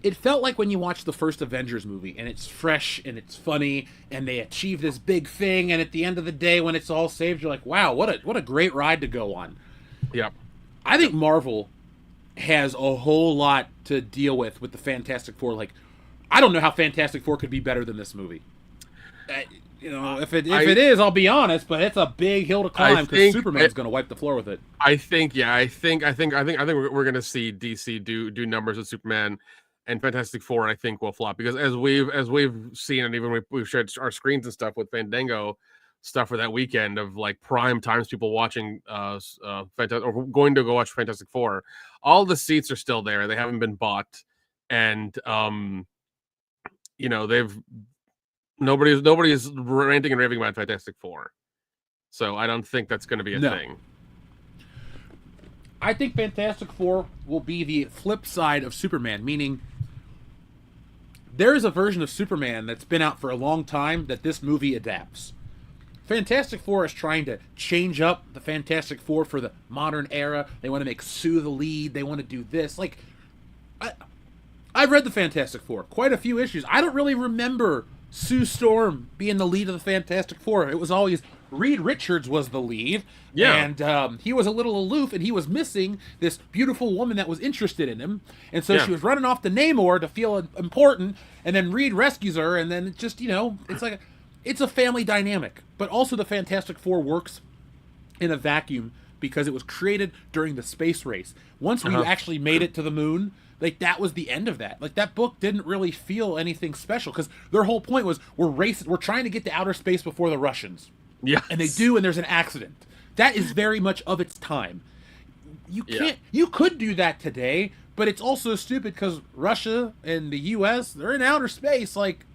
It felt like when you watch the first Avengers movie, and it's fresh and it's funny, and they achieve this big thing, and at the end of the day, when it's all saved, you're like, wow, what a great ride to go on. Yeah. I think Marvel has a whole lot to deal with the Fantastic Four. Like, I don't know how Fantastic Four could be better than this movie. You know, if it is, I'll be honest, but it's a big hill to climb because Superman's going to wipe the floor with it. I think we're going to see DC do numbers with Superman. And Fantastic Four, I think, will flop because as we've seen, and even we've shared our screens and stuff with Fandango stuff for that weekend of like prime times people watching or going to go watch Fantastic Four. All the seats are still there; they haven't been bought, and you know nobody's ranting and raving about Fantastic Four. So I don't think that's going to be a thing. I think Fantastic Four will be the flip side of Superman, meaning there is a version of Superman that's been out for a long time that this movie adapts. Fantastic Four is trying to change up the Fantastic Four for the modern era. They want to make Sue the lead. They want to do this. Like, I've read the Fantastic Four, quite a few issues. I don't really remember Sue Storm being the lead of the Fantastic Four. It was always Reed Richards was the lead, and he was a little aloof, and he was missing this beautiful woman that was interested in him, and so she was running off to Namor to feel important, and then Reed rescues her, and then it just, you know, it's a family dynamic. But also the Fantastic Four works in a vacuum because it was created during the space race. Once we actually made it to the moon, like, that was the end of that. Like, that book didn't really feel anything special because their whole point was we're trying to get to outer space before the Russians. Yeah, and they do, and there's an accident. That is very much of its time. You can't. You could do that today, but it's also stupid because Russia and the U.S. they're in outer space. Like,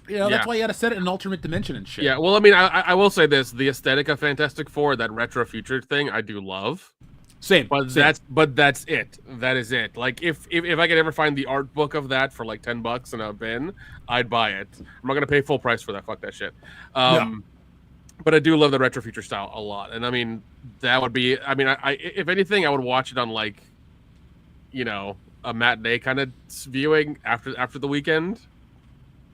you know, that's why you got to set it in an alternate dimension and shit. Yeah. Well, I mean, I will say this: the aesthetic of Fantastic Four, that retro future thing, I do love. Same. That's it. That is it. Like, if I could ever find the art book of that for like $10 in a bin, I'd buy it. I'm not gonna pay full price for that. Fuck that shit. No. But I do love the retro future style a lot, and I mean that would be. I mean, I if anything, I would watch it on like, you know, a matinee kind of viewing after the weekend,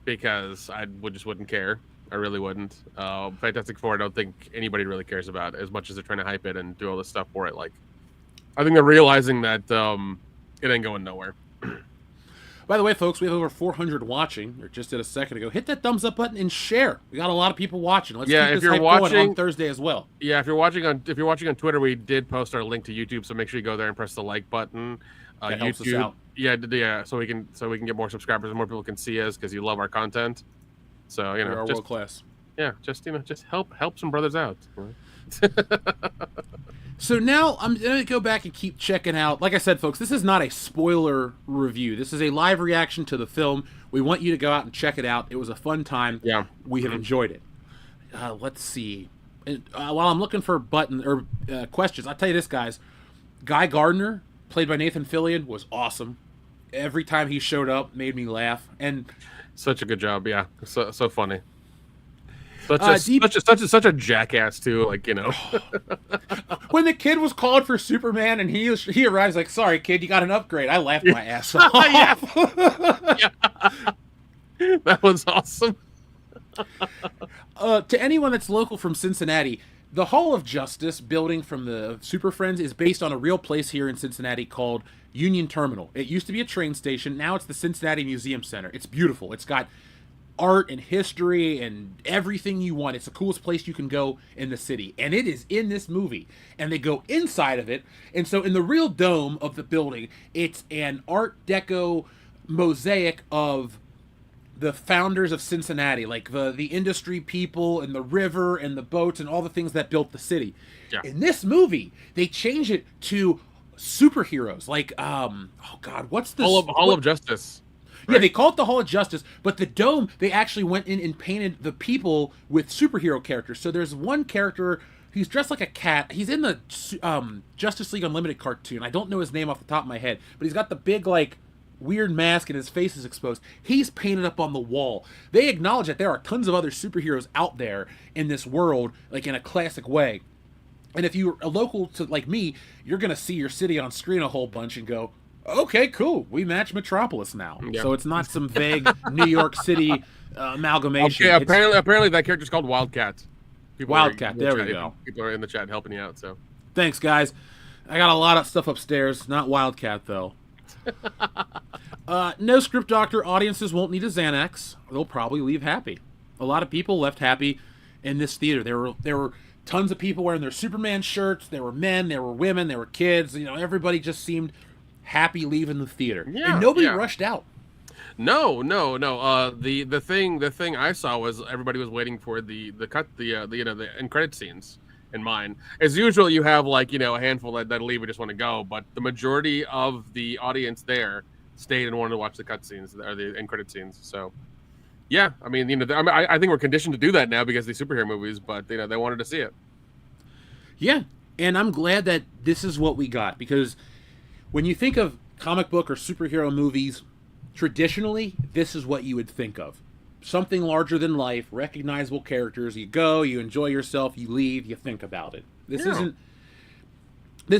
because I wouldn't care. I really wouldn't. Fantastic Four, I don't think anybody really cares about as much as they're trying to hype it and do all this stuff for it. Like, I think they're realizing that it ain't going nowhere. By the way, folks, we have over 400 watching, or just did a second ago. Hit that thumbs up button and share. We got a lot of people watching. Let's keep this hype going on Thursday as well. Yeah, if you're watching on Twitter, we did post our link to YouTube, so make sure you go there and press the like button. That helps us out. Yeah, so we can get more subscribers and more people can see us because you love our content. So, you know, we're world class. Yeah, just help some brothers out. So now I'm going to go back and keep checking out. Like I said, folks, this is not a spoiler review. This is a live reaction to the film. We want you to go out and check it out. It was a fun time. Yeah. We have enjoyed it. Let's see. While I'm looking for questions, I'll tell you this, guys. Guy Gardner, played by Nathan Fillion, was awesome. Every time he showed up, made me laugh. And such a good job, yeah. So funny. Such a jackass too. Like, you know, When the kid was called for Superman and he arrives like, sorry kid, you got an upgrade. I laughed my ass off. Yeah. That was awesome. To anyone that's local from Cincinnati, the Hall of Justice building from the Super Friends is based on a real place here in Cincinnati called Union Terminal. It used to be a train station. Now it's the Cincinnati Museum Center. It's beautiful. It's got art and history and everything you want. It's the coolest place you can go in the city. And it is in this movie. And they go inside of it. And so in the real dome of the building, it's an Art Deco mosaic of the founders of Cincinnati, like the industry people and the river and the boats and all the things that built the city. Yeah. In this movie, they change it to superheroes. Like, oh God, what's the Hall of Justice? Yeah, they call it the Hall of Justice, but the dome, they actually went in and painted the people with superhero characters. So there's one character, he's dressed like a cat. He's in the Justice League Unlimited cartoon. I don't know his name off the top of my head, but he's got the big, like, weird mask and his face is exposed. He's painted up on the wall. They acknowledge that there are tons of other superheroes out there in this world, like in a classic way. And if you're a local to like me, you're going to see your city on screen a whole bunch and go, okay, cool, we match Metropolis now. Yeah. So it's not some vague New York City amalgamation. Okay, apparently that character's called Wildcat. Wildcat, there we go. People are in the chat helping you out, so. Thanks, guys. I got a lot of stuff upstairs. Not Wildcat, though. No script doctor. Audiences won't need a Xanax. They'll probably leave happy. A lot of people left happy in this theater. There were tons of people wearing their Superman shirts. There were men. There were women. There were kids. You know, everybody just seemed happy leaving the theater, and nobody rushed out. No. The thing I saw was everybody was waiting for the end credit scenes. In mine, as usual, you have like, you know, a handful that leave and just want to go, but the majority of the audience there stayed and wanted to watch the cutscenes or the end credit scenes. So, yeah, I mean, you know, I think we're conditioned to do that now because of the superhero movies, but you know, they wanted to see it. Yeah, and I'm glad that this is what we got, because when you think of comic book or superhero movies, traditionally, this is what you would think of. Something larger than life, recognizable characters. You go, you enjoy yourself, you leave, you think about it. This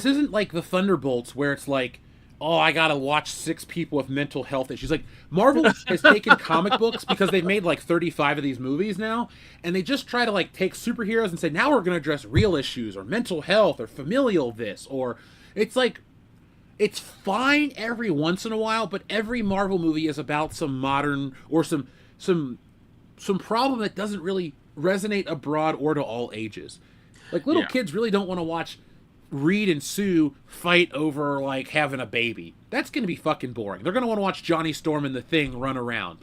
isn't like the Thunderbolts where it's like, oh, I gotta watch 6 people with mental health issues. Like, Marvel has taken comic books, because they've made like 35 of these movies now, and they just try to like take superheroes and say, now we're gonna address real issues or mental health or familial this, or it's like, it's fine every once in a while, but every Marvel movie is about some modern or some problem that doesn't really resonate abroad or to all ages. Like, little kids really don't want to watch Reed and Sue fight over like having a baby. That's going to be fucking boring. They're going to want to watch Johnny Storm and the Thing run around.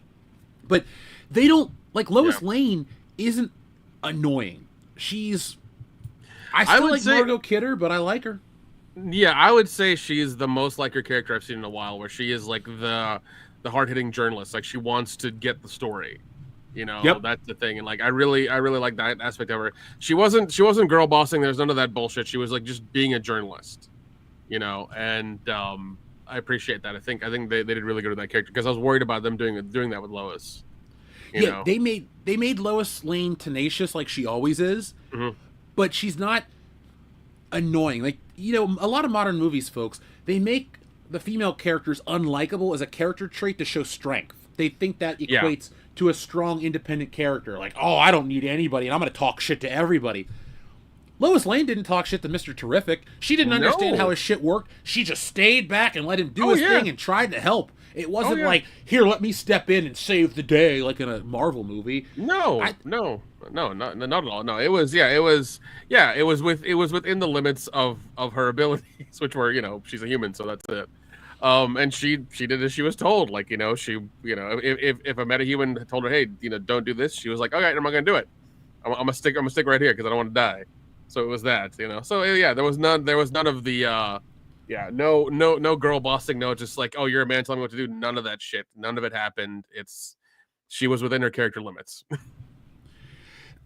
But they don't, like, Lois Lane isn't annoying. I still like Margot Kidder, but I like her. Yeah, I would say she's the most like her character I've seen in a while, where she is like the hard-hitting journalist. Like, she wants to get the story. You know, that's the thing. And like, I really like that aspect of her. She wasn't girl bossing. There's none of that bullshit. She was like just being a journalist, you know, and I appreciate that. I think they did really good with that character, because I was worried about them doing that with Lois. You know? They made Lois Lane tenacious, like she always is, but she's not annoying. Like, you know, a lot of modern movies, folks, they make the female characters unlikable as a character trait to show strength. They think that equates to a strong, independent character. Like, oh, I don't need anybody, and I'm going to talk shit to everybody. Lois Lane didn't talk shit to Mr. Terrific. She didn't understand how his shit worked. She just stayed back and let him do his thing and tried to help. It wasn't like, here, let me step in and save the day, like in a Marvel movie. No, not at all. No, it was within the limits of her abilities, which were, you know, she's a human, so that's it. And she did as she was told. Like, you know, if a metahuman told her, hey, you know, don't do this, she was like, okay, I'm not gonna do it. I'm gonna stick right here because I don't want to die. So it was that, you know. So yeah, there was none of the no girl bossing, no, just like, oh, you're a man, tell me what to do. None of that shit. None of it happened. She was within her character limits.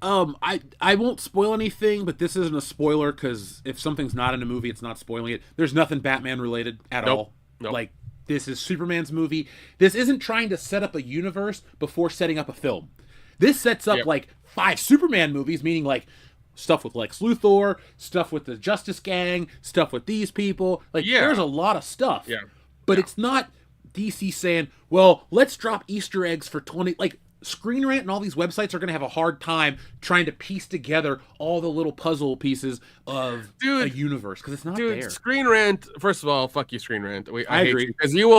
I won't spoil anything, but this isn't a spoiler, because if something's not in a movie, it's not spoiling it. There's nothing Batman related at all. Nope. Like, this is Superman's movie. This isn't trying to set up a universe before setting up a film. This sets up Yep. like 5 Superman movies, meaning like stuff with Lex Luthor, stuff with the Justice Gang, stuff with these people. Like, Yeah. there's a lot of stuff. Yeah. But Yeah. it's not DC saying, well, let's drop Easter eggs for 20. Like, Screen Rant and all these websites are going to have a hard time trying to piece together all the little puzzle pieces of a universe, because it's not there. Screen Rant. First of all, fuck you, Screen Rant. I hate agree. Because you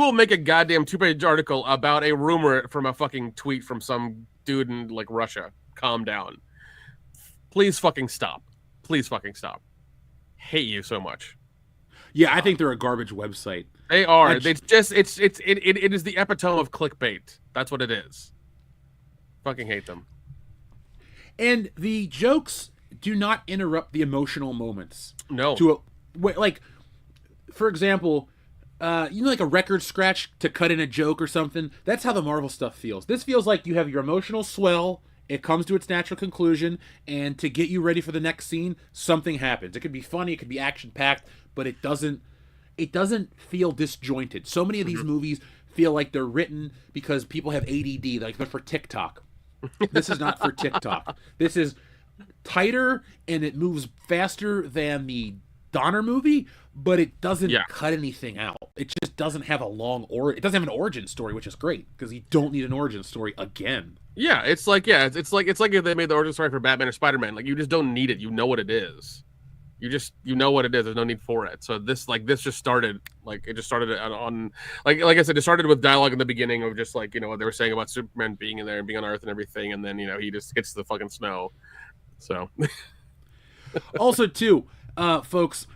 will make a goddamn 2-page article about a rumor from a fucking tweet from some dude in like Russia. Calm down. Please fucking stop. Please fucking stop. Hate you so much. Yeah, I think they're a garbage website. They are. It is the epitome of clickbait. That's what it is. Fucking hate them. And the jokes do not interrupt the emotional moments. No. Like, for example, like a record scratch to cut in a joke or something. That's how the Marvel stuff feels. This feels like you have your emotional swell. It comes to its natural conclusion, and to get you ready for the next scene, something happens. It could be funny, it could be action-packed, but it doesn't feel disjointed. So many of these movies feel like they're written because people have ADD, like they're for TikTok. This is not for TikTok. This is tighter, and it moves faster than the Donner movie, but it doesn't cut anything out. It just doesn't have it doesn't have an origin story, which is great, because you don't need an origin story again. Yeah, it's like if they made the origin story for Batman or Spider-Man. Like, you just don't need it. You know what it is. You know what it is. There's no need for it. So this just started on like I said, it started with dialogue in the beginning of just like, what they were saying about Superman being in there and being on Earth and everything, and then he just hits the fucking snow. So also too, folks,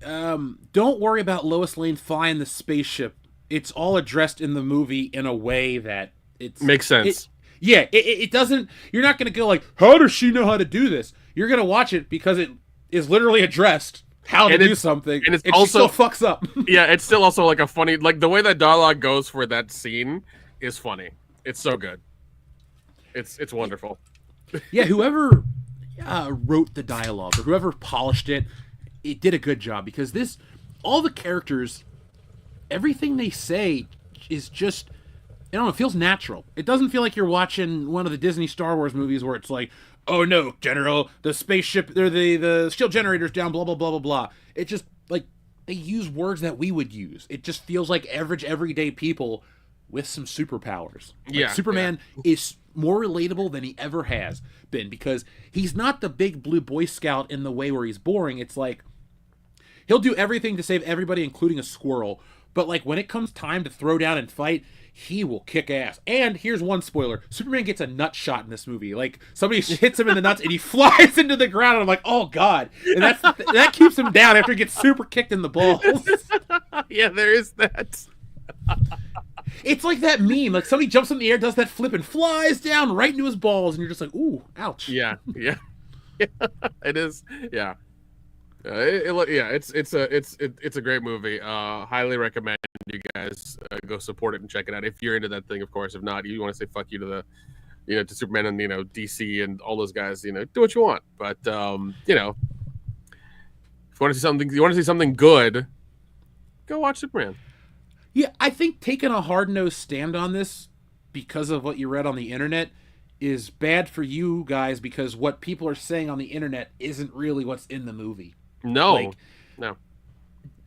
don't worry about Lois Lane flying the spaceship. It's all addressed in the movie in a way that makes sense. It doesn't. You're not going to go like, how does she know how to do this? You're going to watch it because it is literally addressed how to do something, and it's and also she still fucks up. Yeah, it's still also like a funny, like the way that dialogue goes for that scene is funny. It's so good. It's wonderful. Yeah, whoever wrote the dialogue or whoever polished it did a good job, because all the characters, everything they say is just, I don't know, it feels natural. It doesn't feel like you're watching one of the Disney Star Wars movies where it's like, oh no, General, the spaceship, the shield generator's down, blah, blah, blah, blah, blah. It just, like, they use words that we would use. It just feels like average, everyday people with some superpowers. Like, Superman is more relatable than he ever has been, because he's not the big blue Boy Scout in the way where he's boring. It's like, he'll do everything to save everybody, including a squirrel. But, like, when it comes time to throw down and fight, he will kick ass. And here's one spoiler. Superman gets a nut shot in this movie. Like, somebody hits him in the nuts and he flies into the ground, and I'm like, oh god. And that keeps him down after he gets super kicked in the balls. Yeah, there is that. It's like that meme. Like, somebody jumps in the air, does that flip, and flies down right into his balls, and you're just like, ooh, ouch. Yeah. It is. Yeah. It's a great movie. Highly recommend you guys go support it and check it out if you're into that thing. Of course, if not, you want to say fuck you to the to Superman and DC and all those guys. Do what you want, but if you want to see something good, go watch Superman. Yeah, I think taking a hard-nosed stand on this because of what you read on the internet is bad for you guys, because what people are saying on the internet isn't really what's in the movie. No.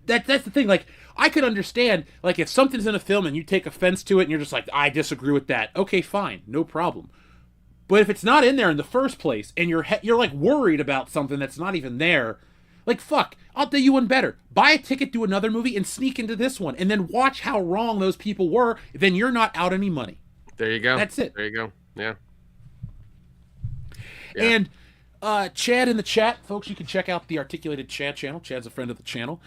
That's the thing. Like, I could understand, like, if something's in a film and you take offense to it and you're just like, I disagree with that. Okay, fine, no problem. But if it's not in there in the first place and you're like worried about something that's not even there, like, fuck, I'll do you one better. Buy a ticket to another movie and sneak into this one, and then watch how wrong those people were. Then you're not out any money. There you go. That's it. There you go. Yeah. And Chad in the chat, folks, you can check out the Articulated Chad channel. Chad's a friend of the channel.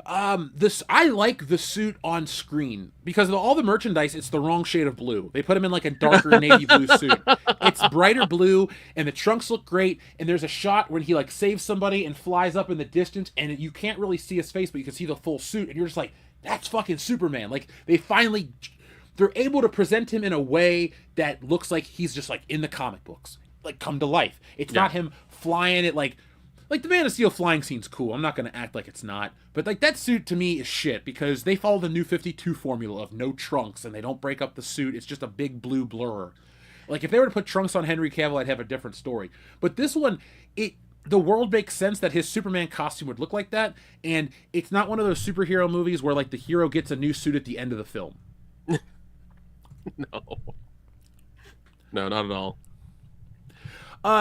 I like the suit on screen because of all the merchandise. It's the wrong shade of blue. They put him in like a darker navy blue suit. It's brighter blue, and the trunks look great. And there's a shot when he like saves somebody and flies up in the distance, and you can't really see his face, but you can see the full suit, and you're just like, that's fucking Superman. Like, they're able to present him in a way that looks like he's just like in the comic books, like come to life. It's not him flying it like the Man of Steel flying scene's cool. I'm not going to act like it's not. But like, that suit to me is shit, because they follow the New 52 formula of no trunks, and they don't break up the suit. It's just a big blue blur. Like if they were to put Trunks on Henry Cavill, I'd have a different story. But this one, the world makes sense that his Superman costume would look like that, and it's not one of those superhero movies where like the hero gets a new suit at the end of the film. No, not at all.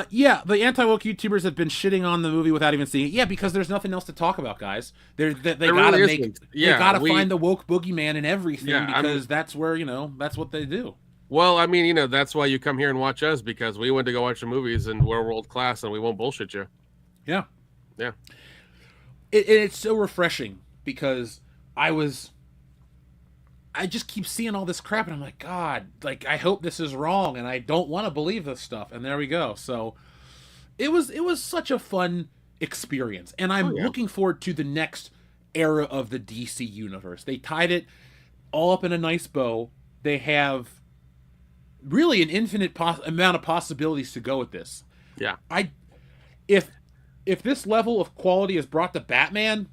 Yeah, the anti-woke YouTubers have been shitting on the movie without even seeing it. Yeah, because there's nothing else to talk about, guys. They gotta really find the woke boogeyman in everything because that's where that's what they do. Well, I mean, that's why you come here and watch us, because we went to go watch the movies and we're world class and we won't bullshit you. Yeah. Yeah. It's so refreshing because I just keep seeing all this crap and I'm like, God, like I hope this is wrong and I don't want to believe this stuff. And there we go. So it was such a fun experience. And I'm looking forward to the next era of the DC universe. They tied it all up in a nice bow. They have really an infinite amount of possibilities to go with this. Yeah. If this level of quality is brought to Batman,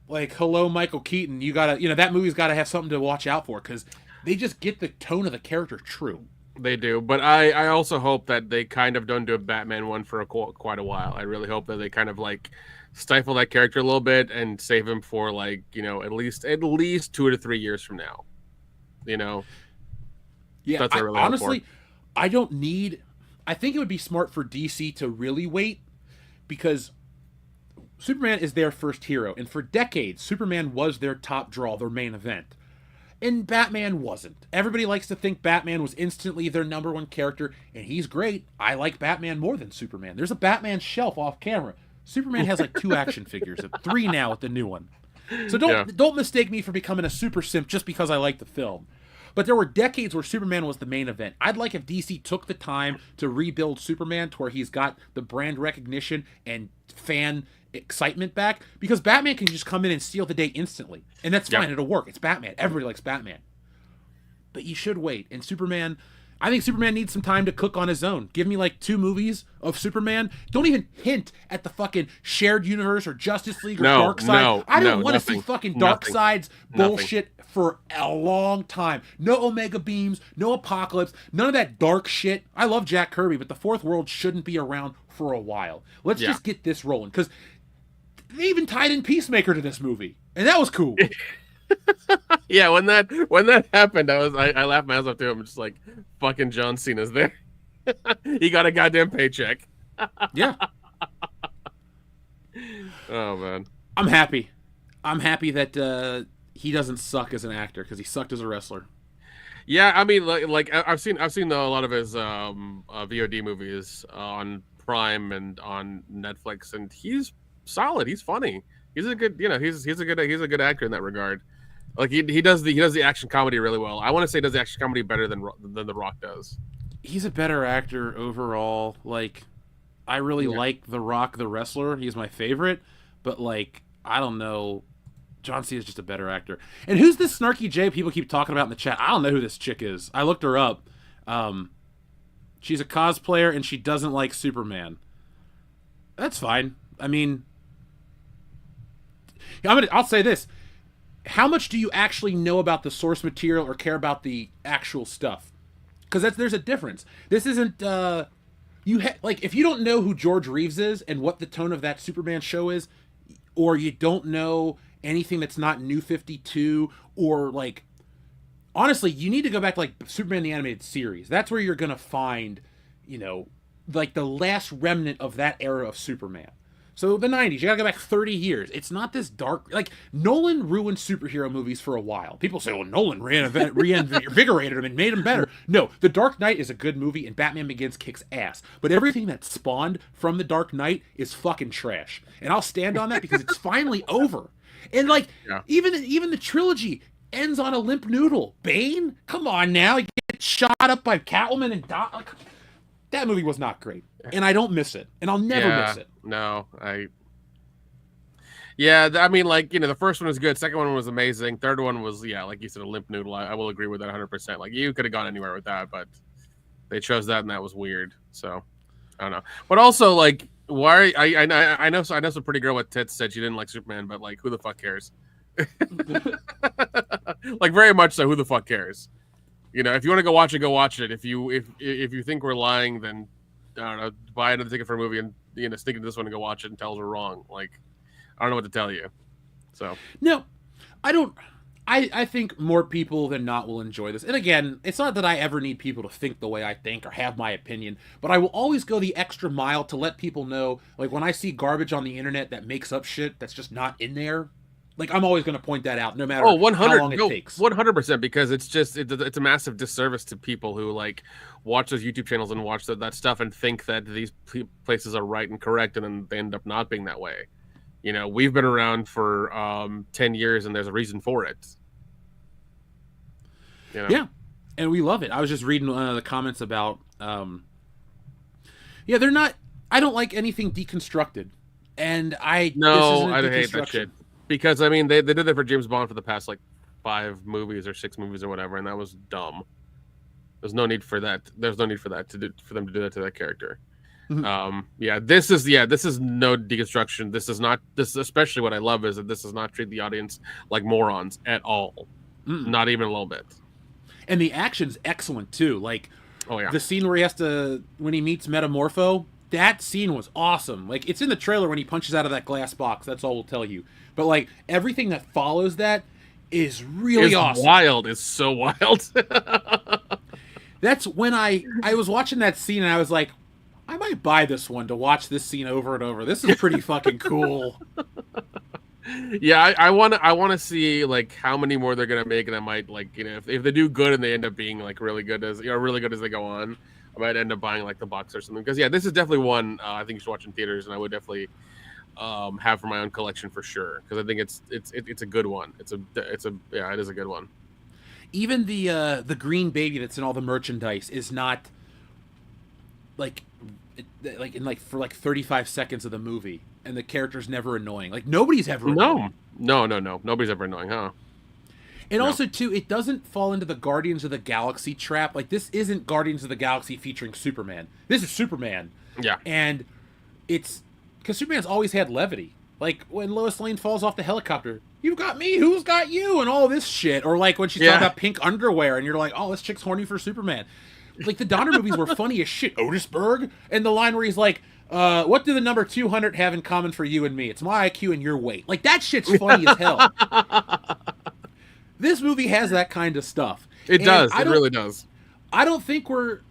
like hello Michael Keaton, you gotta that movie's gotta have something to watch out for because they just get the tone of the character true. They do, but I also hope that they kind of don't do a Batman one for quite a while. I really hope that they kind of like stifle that character a little bit and save him for like at least 2 to 3 years from now. Yeah, that's really honestly, I don't need. I think it would be smart for DC to really wait because Superman is their first hero, and for decades, Superman was their top draw, their main event. And Batman wasn't. Everybody likes to think Batman was instantly their number one character, and he's great. I like Batman more than Superman. There's a Batman shelf off camera. Superman has like 2 action figures, 3 now with the new one. So don't mistake me for becoming a super simp just because I like the film. But there were decades where Superman was the main event. I'd like if DC took the time to rebuild Superman to where he's got the brand recognition and fan excitement back, because Batman can just come in and steal the day instantly. And that's fine. It'll work. It's Batman. Everybody likes Batman. But you should wait. And Superman, I think Superman needs some time to cook on his own. Give me like 2 movies of Superman. Don't even hint at the fucking shared universe or Justice League or Darkseid. I don't want to see fucking Darkseid's bullshit for a long time. No Omega Beams, no Apocalypse, none of that dark shit. I love Jack Kirby, but the Fourth World shouldn't be around for a while. Let's just get this rolling, because they even tied in Peacemaker to this movie, and that was cool. Yeah, when that happened, I laughed my ass off too. I'm just like, fucking John Cena's there. He got a goddamn paycheck. Yeah. Oh man, I'm happy that he doesn't suck as an actor, because he sucked as a wrestler. Yeah, I mean, like I've seen a lot of his VOD movies on Prime and on Netflix, and he's solid. He's funny. He's a good, he's a good actor in that regard. Like he does the action comedy really well. I want to say he does the action comedy better than The Rock does. He's a better actor overall. Like, I really like The Rock, the wrestler. He's my favorite, but like, I don't know. John Cena is just a better actor. And who's this snarky J people keep talking about in the chat? I don't know who this chick is. I looked her up. She's a cosplayer and she doesn't like Superman. That's fine. I mean, I'll say this. How much do you actually know about the source material or care about the actual stuff? Because there's a difference. This isn't like, if you don't know who George Reeves is and what the tone of that Superman show is, or you don't know anything that's not New 52, or like, honestly, you need to go back to like Superman the Animated Series. That's where you're gonna find, like the last remnant of that era of Superman. So the 90s, you gotta go back 30 years. It's not this dark. Like, Nolan ruined superhero movies for a while. People say, well, Nolan reinvigorated them and made them better. No, The Dark Knight is a good movie and Batman Begins kicks ass. But everything that spawned from The Dark Knight is fucking trash. And I'll stand on that because it's finally over. And like, even the trilogy ends on a limp noodle. Bane? Come on now. You get shot up by Catwoman and like, that movie was not great. And I don't miss it. And I'll never miss it. No, I mean, like, the first one was good. Second one was amazing. Third one was, like you said, a limp noodle. I will agree with that 100%. Like, you could have gone anywhere with that, but they chose that, and that was weird. So, I don't know. But also, like, why? I know some pretty girl with tits said she didn't like Superman, but like, who the fuck cares? Like, very much so. Who the fuck cares? You know, if you want to go watch it, go watch it. If you think we're lying, then I don't know, buy another ticket for a movie and sneak into this one and go watch it and tell us we're wrong. Like, I don't know what to tell you. So No, I don't. I think more people than not will enjoy this. And again, it's not that I ever need people to think the way I think or have my opinion, but I will always go the extra mile to let people know, like when I see garbage on the internet that makes up shit that's just not in there, like I'm always going to point that out no matter 100, how long it takes. 100%, because it's a massive disservice to people who like watch those YouTube channels and watch that stuff and think that these places are right and correct, and then they end up not being that way. You know, we've been around for 10 years, and there's a reason for it. You know? Yeah, and we love it. I was just reading the comments about, yeah, they're not. I don't like anything deconstructed, and I hate that shit because I mean they did that for James Bond for the past like 5 movies or 6 movies or whatever, and that was dumb. There's no need for that. There's no need for that for them to do that to that character. Mm-hmm. This is no deconstruction. This is especially what I love is that this does not treat the audience like morons at all. Not even a little bit. And the action's excellent too. Like, the scene where when he meets Metamorpho, that scene was awesome. Like, it's in the trailer when he punches out of that glass box. That's all we'll tell you. But like everything that follows that is really awesome. Wild. It's so wild. That's when I was watching that scene and I was like, I might buy this one to watch this scene over and over. This is pretty fucking cool. Yeah, I want to see like how many more they're gonna make, and I might like if they do good and they end up being like really good as they go on, I might end up buying like the box or something. Because this is definitely one I think you should watch in theaters, and I would definitely have for my own collection for sure. Because I think it's a good one. It is a good one. Even the green baby that's in all the merchandise is not like for like 35 seconds of the movie, and the character's never annoying. Like nobody's ever annoying. No. Nobody's ever annoying, huh? And also too, it doesn't fall into the Guardians of the Galaxy trap. Like this isn't Guardians of the Galaxy featuring Superman. This is Superman. Yeah. And it's because Superman's always had levity. Like when Lois Lane falls off the helicopter, "You've got me, who's got you?" and all this shit. Or like when she's talking about pink underwear and you're like, "Oh, this chick's horny for Superman." Like the Donner movies were funny as shit. Otisburg, and the line where he's like, "What do the number 200 have in common for you and me? It's my IQ and your weight." Like that shit's funny as hell. This movie has that kind of stuff. It does. It really does. I don't think we're.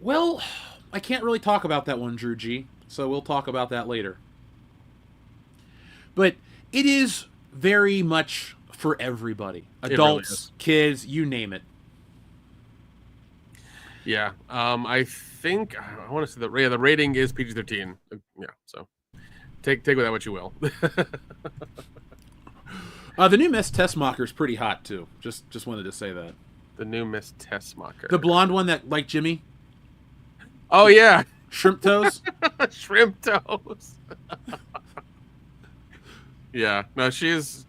Well, I can't really talk about that one, Drew G. So we'll talk about that later. But it is very much for everybody. Adults, kids, you name it. Yeah, I think I want to say the rating is PG-13. Yeah, so take with that what you will. The new Miss Tessmacher is pretty hot too. Just wanted to say that. The new Miss Tessmacher, the blonde one that like Jimmy. Oh yeah, shrimp toes. Shrimp toes. Yeah, no, she's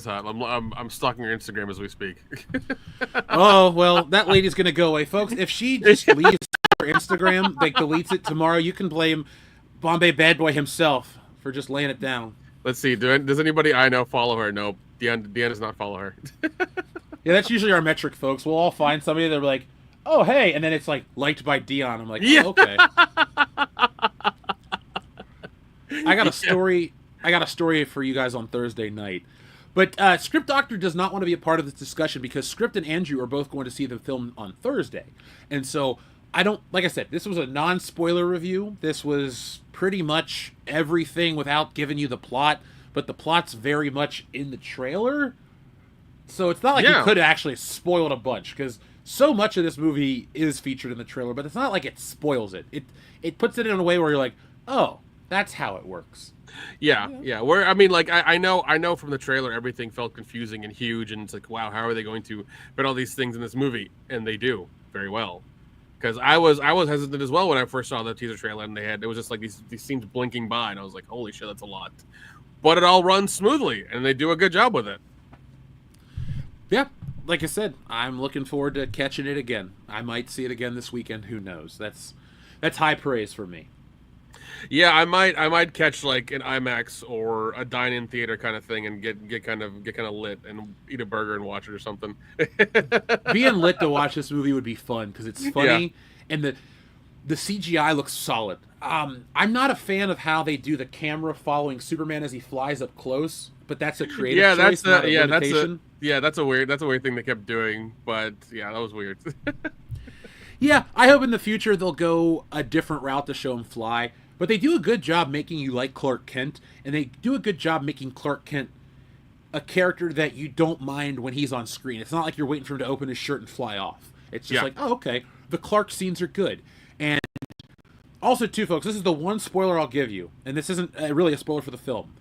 hot. I'm stalking her Instagram as we speak. Oh well, that lady's gonna go away, folks. If she just leaves her Instagram, like deletes it tomorrow, you can blame Bombay Bad Boy himself for just laying it down. Let's see. Does anybody I know follow her? No, Deanna does not follow her. Yeah, that's usually our metric, folks. We'll all find somebody that we're like, "Oh hey," and then it's like liked by Dion. I'm like, "Oh, okay." I got a story. I got a story for you guys on Thursday night. But Script Doctor does not want to be a part of this discussion because Script and Andrew are both going to see the film on Thursday. And so I don't, like I said, this was a non-spoiler review. This was pretty much everything without giving you the plot, but the plot's very much in the trailer. So it's not like you could actually spoil it a bunch because so much of this movie is featured in the trailer, but it's not like it spoils it. It puts it in a way where you're like, oh, that's how it works. Yeah. Where I mean, like I know from the trailer everything felt confusing and huge, and it's like, wow, how are they going to put all these things in this movie? And they do very well. Because I was hesitant as well when I first saw the teaser trailer, and it was just like these scenes blinking by, and I was like, holy shit, that's a lot. But it all runs smoothly, and they do a good job with it. Yeah, like I said, I'm looking forward to catching it again. I might see it again this weekend. Who knows? That's high praise for me. Yeah, I might catch like an IMAX or a dine-in theater kind of thing and get kind of lit and eat a burger and watch it or something. Being lit to watch this movie would be fun because it's Yeah. funny and the CGI looks solid. I'm not a fan of how they do the camera following Superman as he flies up close, but that's a creative Yeah, choice, that's not a yeah, limitation. that's a weird thing they kept doing, but yeah, that was weird. Yeah, I hope in the future they'll go a different route to show him fly. But they do a good job making you like Clark Kent, and they do a good job making Clark Kent a character that you don't mind when he's on screen. It's not like you're waiting for him to open his shirt and fly off. It's just Yeah. like, oh, okay, the Clark scenes are good. And also, too, folks, this is the one spoiler I'll give you, and this isn't really a spoiler for the film.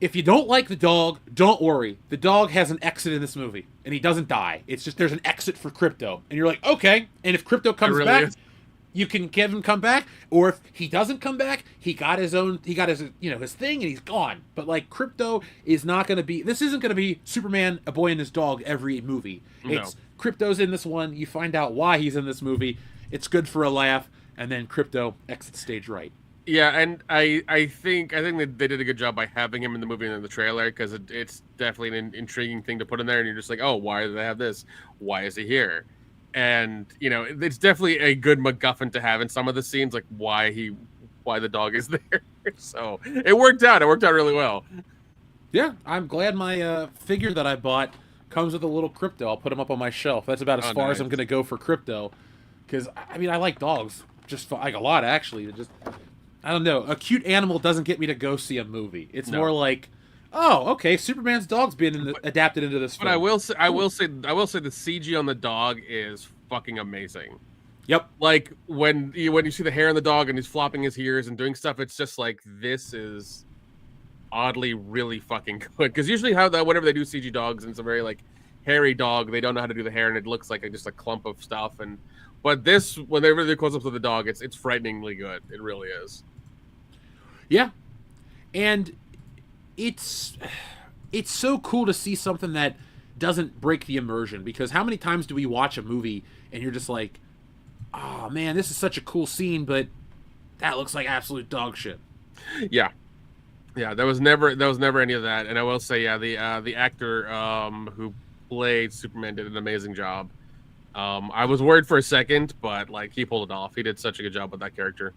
If you don't like the dog, don't worry. The dog has an exit in this movie, and he doesn't die. It's just there's an exit for Crypto, and you're like, okay. And if Crypto comes really back, is. you can get him come back. Or if he doesn't come back, he got his his thing, and he's gone. But like Crypto is not going to be. This isn't going to be Superman, a boy and his dog every movie. It's Crypto's in this one. You find out why he's in this movie. It's good for a laugh, and then Crypto exits stage right. Yeah, and I think that they did a good job by having him in the movie and in the trailer because it's definitely an intriguing thing to put in there, and you're just like, oh, why do they have this? Why is he here? And it's definitely a good MacGuffin to have in some of the scenes, like why the dog is there. So it worked out. It worked out really well. Yeah, I'm glad my figure that I bought comes with a little Crypto. I'll put him up on my shelf. That's about as far as I'm nice. going to go for Crypto. Because, I mean, I like dogs. Just like a lot, actually. I don't know. A cute animal doesn't get me to go see a movie. It's more like, oh, okay, Superman's dog's being adapted into this film. But I will say the CG on the dog is fucking amazing. Yep. Like when you see the hair on the dog and he's flopping his ears and doing stuff, it's just like this is oddly really fucking good. Because usually whenever they do CG dogs and it's a very like hairy dog, they don't know how to do the hair and it looks like just a clump of stuff. But this, whenever they close up to the dog, it's frighteningly good. It really is. Yeah. And it's so cool to see something that doesn't break the immersion, because how many times do we watch a movie and you're just like, oh man, this is such a cool scene, but that looks like absolute dog shit. Yeah. There was never any of that. And I will say, the actor who played Superman did an amazing job. I was worried for a second, but like he pulled it off. He did such a good job with that character.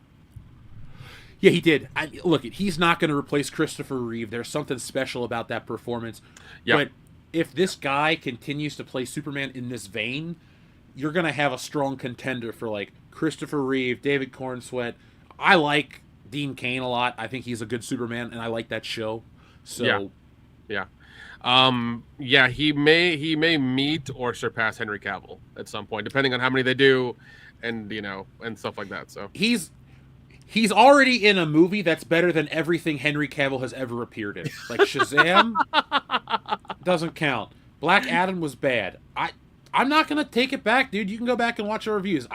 Yeah, he did. Look, he's not going to replace Christopher Reeve. There's something special about that performance. Yeah. But if this guy continues to play Superman in this vein, you're going to have a strong contender for like Christopher Reeve, David Cornsweet. I like Dean Cain a lot. I think he's a good Superman, and I like that show. So Yeah. He may meet or surpass Henry Cavill at some point, depending on how many they do, and and stuff like that. So he's already in a movie that's better than everything Henry Cavill has ever appeared in. Like Shazam doesn't count. Black Adam was bad. I'm not gonna take it back, dude. You can go back and watch our reviews.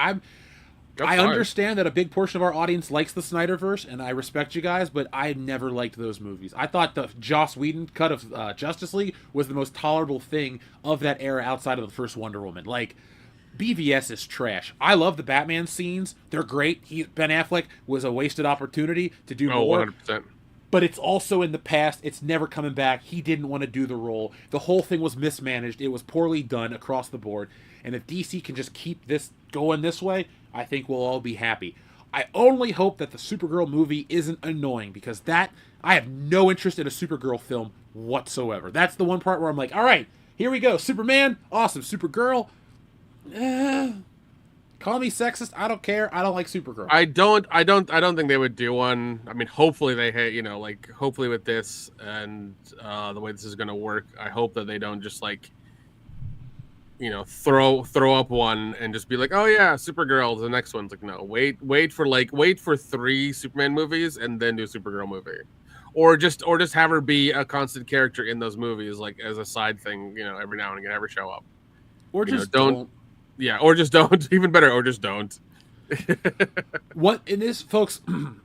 I understand that a big portion of our audience likes the Snyderverse, and I respect you guys, but I never liked those movies. I thought the Joss Whedon cut of Justice League was the most tolerable thing of that era outside of the first Wonder Woman. Like, BVS is trash. I love the Batman scenes. They're great. Ben Affleck was a wasted opportunity to do more. 100%. But it's also in the past. It's never coming back. He didn't want to do the role. The whole thing was mismanaged. It was poorly done across the board. And if DC can just keep this going this way, I think we'll all be happy. I only hope that the Supergirl movie isn't annoying, because I have no interest in a Supergirl film whatsoever. That's the one part where I'm like, all right, here we go. Superman, awesome. Supergirl, call me sexist. I don't care. I don't like Supergirl. I don't think they would do one. I mean, hopefully hopefully with this and the way this is going to work, I hope that they don't just like, throw up one and just be like, oh yeah, Supergirl. The next one's like, no, wait for 3 Superman movies and then do a Supergirl movie, or just have her be a constant character in those movies, like as a side thing, every now and again, have her show up, or just don't. Yeah, or just don't. Even better, or just don't. What in this, folks?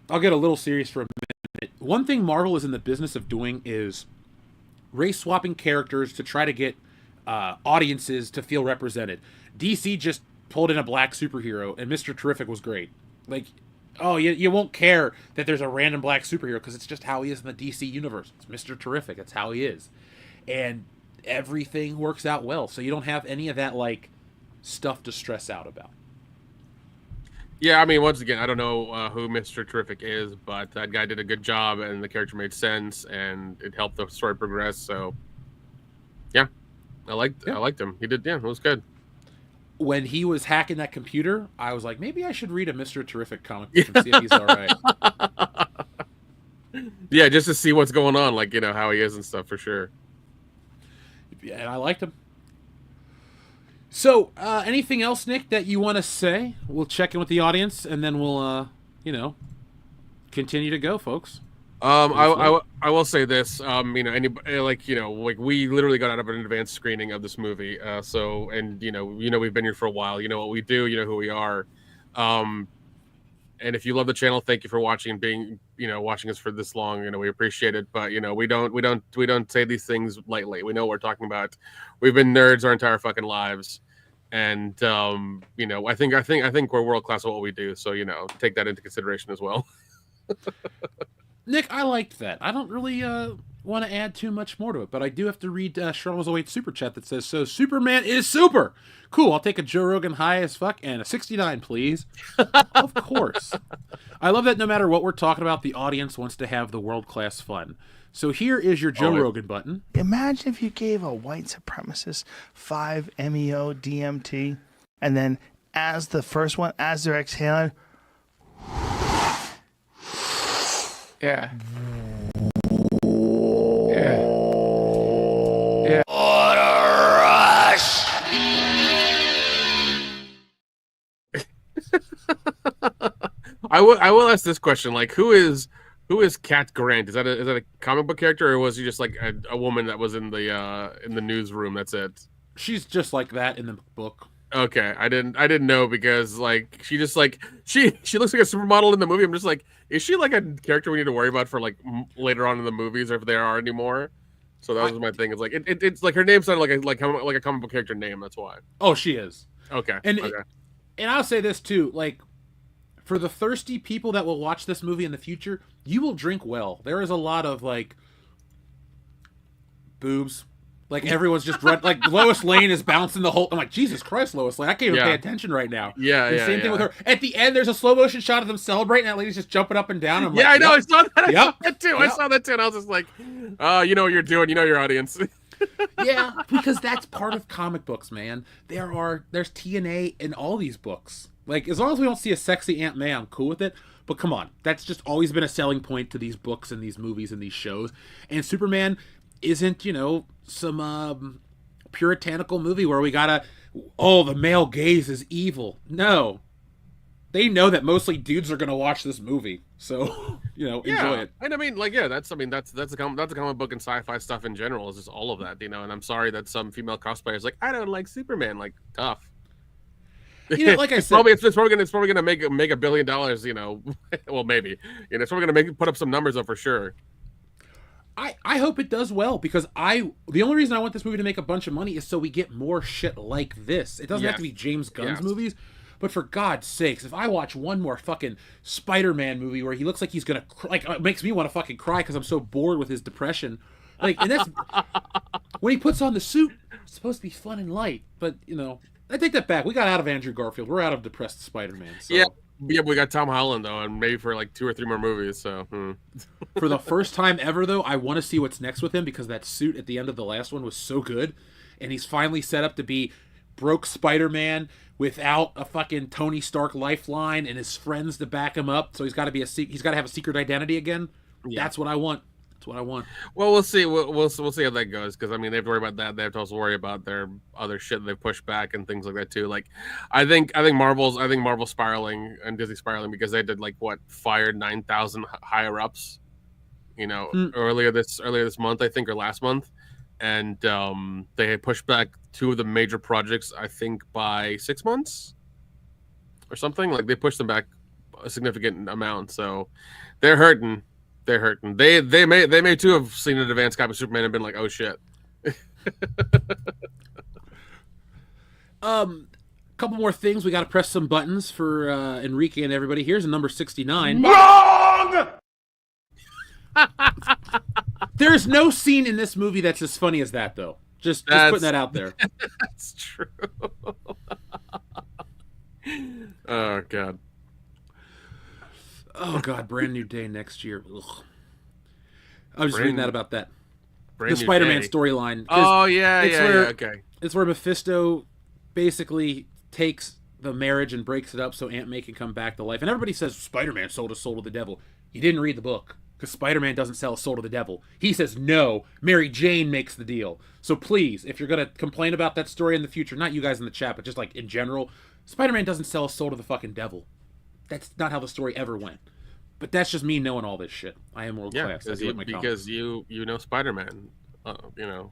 I'll get a little serious for a minute. One thing Marvel is in the business of doing is race swapping characters to try to get audiences to feel represented. DC just pulled in a black superhero, and Mr. Terrific was great. Like, Oh, you won't care that there's a random black superhero because it's just how he is in the DC universe. It's Mr. Terrific. It's how he is. And everything works out well. So you don't have any of that, like, stuff to stress out about. Yeah, I mean, once again, I don't know who Mr. Terrific is, but that guy did a good job, and the character made sense, and it helped the story progress. So, yeah, I liked him. He did, yeah, it was good. When he was hacking that computer, I was like, maybe I should read a Mr. Terrific comic book and see if he's all right. Yeah, just to see what's going on, like, how he is and stuff, for sure. Yeah, and I liked him. So, anything else, Nick, that you want to say? We'll check in with the audience, and then we'll, continue to go, folks. I will say this, anybody, like we literally got out of an advanced screening of this movie, so, and we've been here for a while, what we do, who we are, and if you love the channel, thank you for watching and being, watching us for this long, we appreciate it, but we don't say these things lightly. We know what we're talking about. We've been nerds our entire fucking lives, and I think we're world class at what we do, so take that into consideration as well. Nick, I liked that. I don't really want to add too much more to it, but I do have to read Charles 08 super chat that says, so Superman is super. Cool, I'll take a Joe Rogan high as fuck and a 69, please. Of course. I love that no matter what we're talking about, the audience wants to have the world-class fun. So here is your Joe Rogan button. Imagine if you gave a white supremacist 5-MeO DMT, and then as the first one, as they're exhaling, yeah. Yeah. Yeah. what a rush! I will ask this question: like, who is Cat Grant? Is that a comic book character, or was he just like a woman that was in the newsroom? That's it. She's just like that in the book. Okay, I didn't know, because like she just like she looks like a supermodel in the movie. I'm just like, is she like a character we need to worry about for like later on in the movies, or if there are anymore? So that was my thing. It's like it's like her name sounded like a comic book character name. That's why. Oh, she is. Okay. And okay. And I'll say this too, like, for the thirsty people that will watch this movie in the future, you will drink well. There is a lot of like boobs. Like, everyone's just like Lois Lane is bouncing the whole. I'm like, Jesus Christ, Lois Lane, I can't even pay attention right now. Yeah, the same thing with her. At the end, there's a slow motion shot of them celebrating. That lady's just jumping up and down. I'm like, I know. I saw that. I saw that too. Yep. I saw that too, and I was just like, you know what you're doing. You know your audience. Yeah, because that's part of comic books, man. There's TNA in all these books. Like, as long as we don't see a sexy Aunt May, I'm cool with it. But come on, that's just always been a selling point to these books and these movies and these shows. And Superman isn't, some puritanical movie where we gotta, the male gaze is evil. No. They know that mostly dudes are gonna watch this movie. So, enjoy it. And I mean, like, that's a comic book and sci-fi stuff in general, is just all of that, And I'm sorry that some female cosplayers like, I don't like Superman, like, tough. Like I said, it's probably gonna make $1 billion, well, maybe, it's probably gonna put up some numbers up for sure. I hope it does well, because the only reason I want this movie to make a bunch of money is so we get more shit like this. It doesn't have to be James Gunn's movies, but for God's sakes, if I watch one more fucking Spider-Man movie where he looks like he's gonna it makes me want to fucking cry because I'm so bored with his depression. Like, and that's when he puts on the suit. It's supposed to be fun and light, but I take that back. We got out of Andrew Garfield. We're out of depressed Spider-Man. So. Yeah, we got Tom Holland though, and maybe for like 2 or 3 more movies. So for the first time ever, though, I want to see what's next with him, because that suit at the end of the last one was so good, and he's finally set up to be broke Spider-Man without a fucking Tony Stark lifeline and his friends to back him up. So he's got to have a secret identity again. Yeah. That's what I want. That's what I want. Well, we'll see. We'll see how that goes, because I mean, they have to worry about that. They have to also worry about their other shit they've pushed back and things like that too. Like, I think Marvel's spiraling and Disney spiraling because they did fired 9,000 higher ups, earlier this month, I think, or last month, and they had pushed back 2 of the major projects, I think, by 6 months or something. Like, they pushed them back a significant amount, so they're hurting. They're hurting. They may too have seen an advanced copy of Superman and been like, oh shit. couple more things. We got to press some buttons for Enrique and everybody. Here's a number 69. Wrong! There's no scene in this movie that's as funny as that, though. Just putting that out there. That's true. Oh, God. Oh, God. Brand new day next year. Ugh. I was just reading that about that. The Spider-Man storyline. Oh, yeah, okay. It's where Mephisto basically takes the marriage and breaks it up so Aunt May can come back to life. And everybody says Spider-Man sold his soul to the devil. You didn't read the book, because Spider-Man doesn't sell his soul to the devil. He says, no, Mary Jane makes the deal. So please, if you're going to complain about that story in the future, not you guys in the chat, but just like in general, Spider-Man doesn't sell his soul to the fucking devil. That's not how the story ever went. But that's just me knowing all this shit. I am world class. Because you know Spider-Man, you know.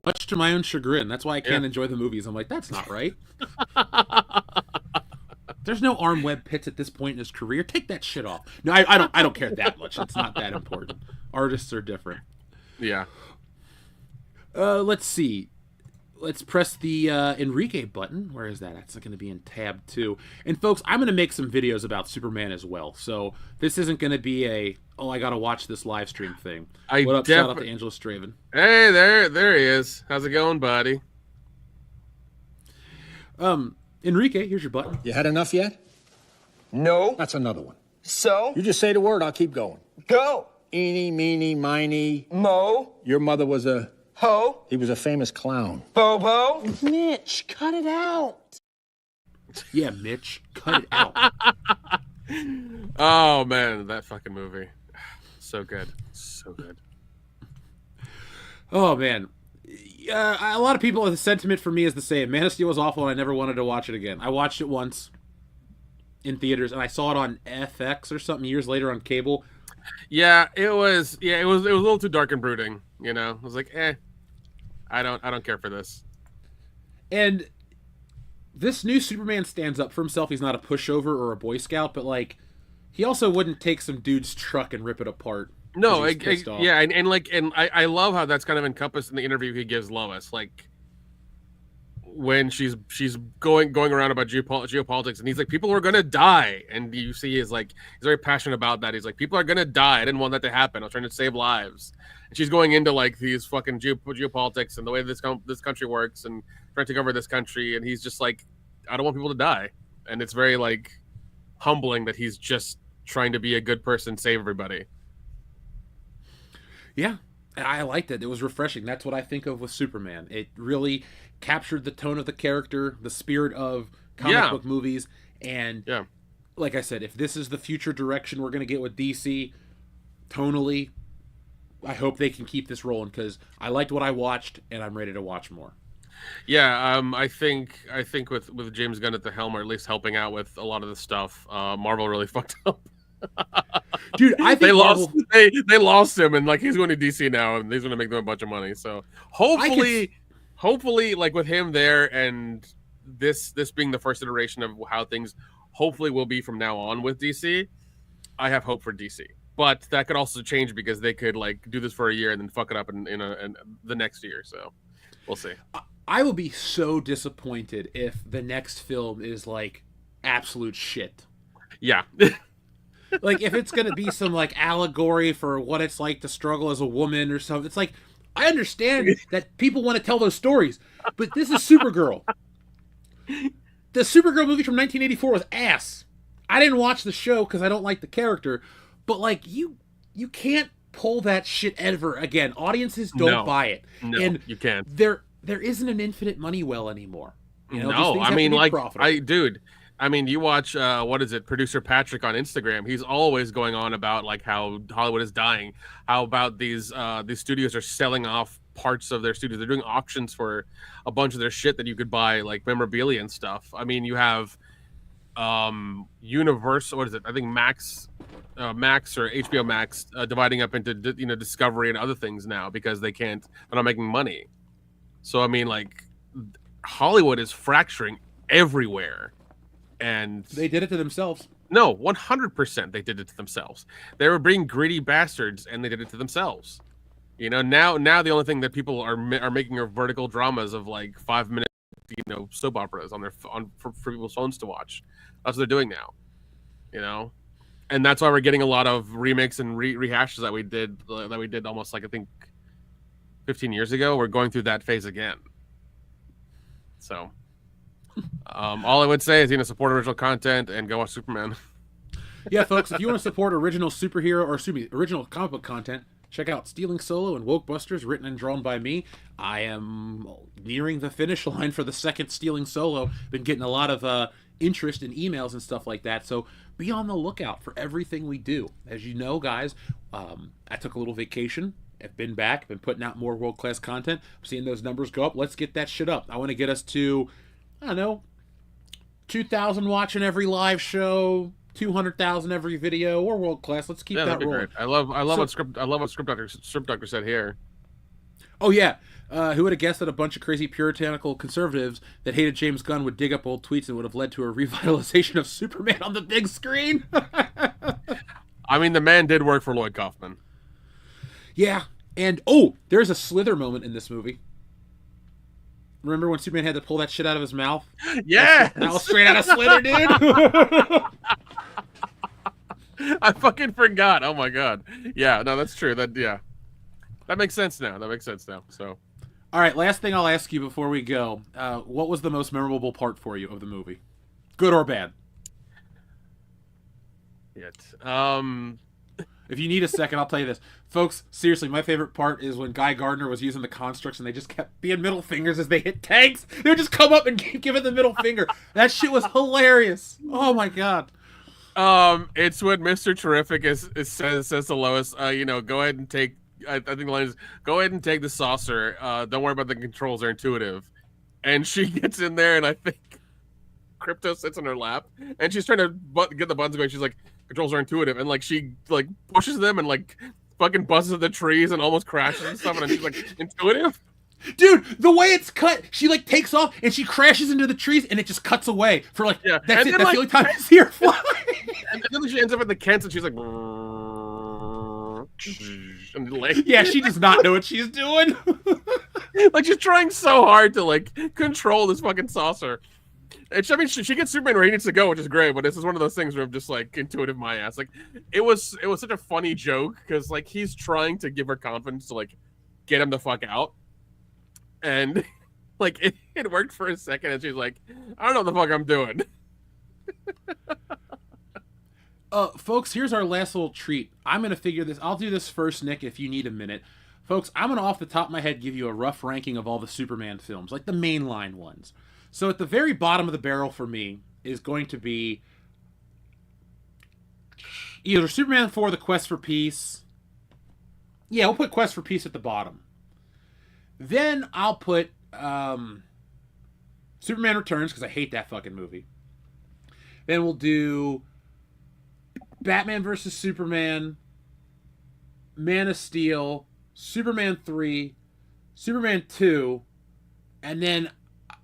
Much to my own chagrin. That's why I can't enjoy the movies. I'm like, that's not right. There's no arm web pits at this point in his career. Take that shit off. No, I don't care that much. It's not that important. Artists are different. Yeah. Let's see. Let's press the Enrique button. Where is that? That's going to be in tab 2. And folks, I'm going to make some videos about Superman as well. So this isn't going to be a, I got to watch this live stream thing. What up? Shout out to Angela Straven. Hey, there he is. How's it going, buddy? Enrique, here's your button. You had enough yet? No. That's another one. So? You just say the word, I'll keep going. Go. Eeny, meeny, miny. Mo. Your mother was a... Ho. He was a famous clown. Bobo. Mitch, cut it out. Yeah, Mitch, cut it out. Oh, man, that fucking movie. So good. So good. Oh, man. A lot of people, the sentiment for me is the same. Man of Steel was awful, and I never wanted to watch it again. I watched it once in theaters, and I saw it on FX or something years later on cable. Yeah, it was a little too dark and brooding, you know. I was like, I don't care for this. And this new Superman stands up for himself. He's not a pushover or a Boy Scout, but like he also wouldn't take some dude's truck and rip it apart. No, and I love how that's kind of encompassed in the interview he gives Lois, like when she's going around about geopolitics, and he's like, people are gonna die, and you see he's very passionate about that. He's like, people are gonna die. I didn't want that to happen. I was trying to save lives. And she's going into like these fucking geopolitics and the way this country works and trying to take over this country, and he's just like, I don't want people to die. And it's very like humbling that he's just trying to be a good person, save everybody. Yeah, I liked it. It was refreshing. That's what I think of with Superman. It really captured the tone of the character, the spirit of comic book movies, and like I said, if this is the future direction we're going to get with DC, tonally, I hope they can keep this rolling, because I liked what I watched, and I'm ready to watch more. Yeah, I think with James Gunn at the helm, or at least helping out with a lot of the stuff, Marvel really fucked up. Dude, I think they lost him, and like he's going to DC now, and he's going to make them a bunch of money. So hopefully, like with him there, and this being the first iteration of how things hopefully will be from now on with DC, I have hope for DC. But that could also change, because they could like do this for a year and then fuck it up in the next year. So we'll see. I will be so disappointed if the next film is like absolute shit. Yeah. Like if it's gonna be some like allegory for what it's like to struggle as a woman or something. It's like, I understand that people want to tell those stories, but this is Supergirl. The Supergirl movie from 1984 was ass. I didn't watch the show because I don't like the character, but like you can't pull that shit ever again. Audiences don't buy it. No, and you can't. There isn't an infinite money well anymore. You know, no, I mean, like, profitable. I mean, you watch, Producer Patrick on Instagram. He's always going on about like how Hollywood is dying, how about these studios are selling off parts of their studios. They're doing auctions for a bunch of their shit that you could buy, like memorabilia and stuff. I mean, you have Universal, what is it? I think Max or HBO Max dividing up into Discovery and other things now because they're not making money. So I mean, like, Hollywood is fracturing everywhere. And they did it to themselves. No, 100% they did it to themselves. They were being greedy bastards, and they did it to themselves. You know, now the only thing that people are making are vertical dramas of like 5-minute soap operas on for people's phones to watch. That's what they're doing now, and that's why we're getting a lot of remakes and rehashes that we did almost like I think 15 years ago. We're going through that phase again. So, all I would say is support original content and go watch Superman. Yeah, folks, if you want to support original superhero or original comic book content, check out Stealing Solo and Woke Busters, written and drawn by me. I am nearing the finish line for the second Stealing Solo. Been getting a lot of interest in emails and stuff like that, so be on the lookout for everything we do. As you know, guys, I took a little vacation. I've been back, been putting out more world-class content. I'm seeing those numbers go up. Let's get that shit up. I want to get us to, 2,000 watching every live show, 200,000 every video. We're world-class. Let's keep that rolling. Great. I love what Script Doctor said here. Oh yeah, who would have guessed that a bunch of crazy puritanical conservatives that hated James Gunn would dig up old tweets and would have led to a revitalization of Superman on the big screen? I mean, the man did work for Lloyd Kaufman. Yeah, and there's a Slither moment in this movie. Remember when Superman had to pull that shit out of his mouth? Yeah, that was straight out of Slither, dude. I fucking forgot. Oh my god. Yeah, no, that's true. That makes sense now. So, all right, last thing I'll ask you before we go: what was the most memorable part for you of the movie, good or bad? If you need a second, I'll tell you this. Folks, seriously, my favorite part is when Guy Gardner was using the constructs and they just kept being middle fingers as they hit tanks. They would just come up and give it the middle finger. That shit was hilarious. Oh, my God. It's when Mr. Terrific says to Lois, go ahead and take, I think the line is, go ahead and take the saucer. Don't worry about the controls, they're intuitive. And she gets in there and I think Crypto sits on her lap and she's trying to get the buttons going. She's like, controls are intuitive, and like she like pushes them and like fucking buzzes the trees and almost crashes and stuff, and she's like, intuitive? Dude, the way it's cut, she like takes off and she crashes into the trees and it just cuts away for like, that's and it, that's the only time I see her fly. And then she ends up at the Kents and she's like, and yeah, she does not know what she's doing. Like she's trying so hard to like control this fucking saucer. And she gets Superman where he needs to go, which is great. But this is one of those things where I'm just like intuitive my ass. Like it was such a funny joke because like he's trying to give her confidence to like get him the fuck out, and like it worked for a second, and she's like, I don't know what the fuck I'm doing. Folks, here's our last little treat. I'm gonna figure this. I'll do this first, Nick, if you need a minute. Folks, I'm gonna off the top of my head give you a rough ranking of all the Superman films, like the mainline ones. So at the very bottom of the barrel for me is going to be either Superman 4, The Quest for Peace. Yeah, we'll put Quest for Peace at the bottom. Then I'll put Superman Returns, because I hate that fucking movie. Then we'll do Batman vs. Superman, Man of Steel, Superman 3, Superman 2, and then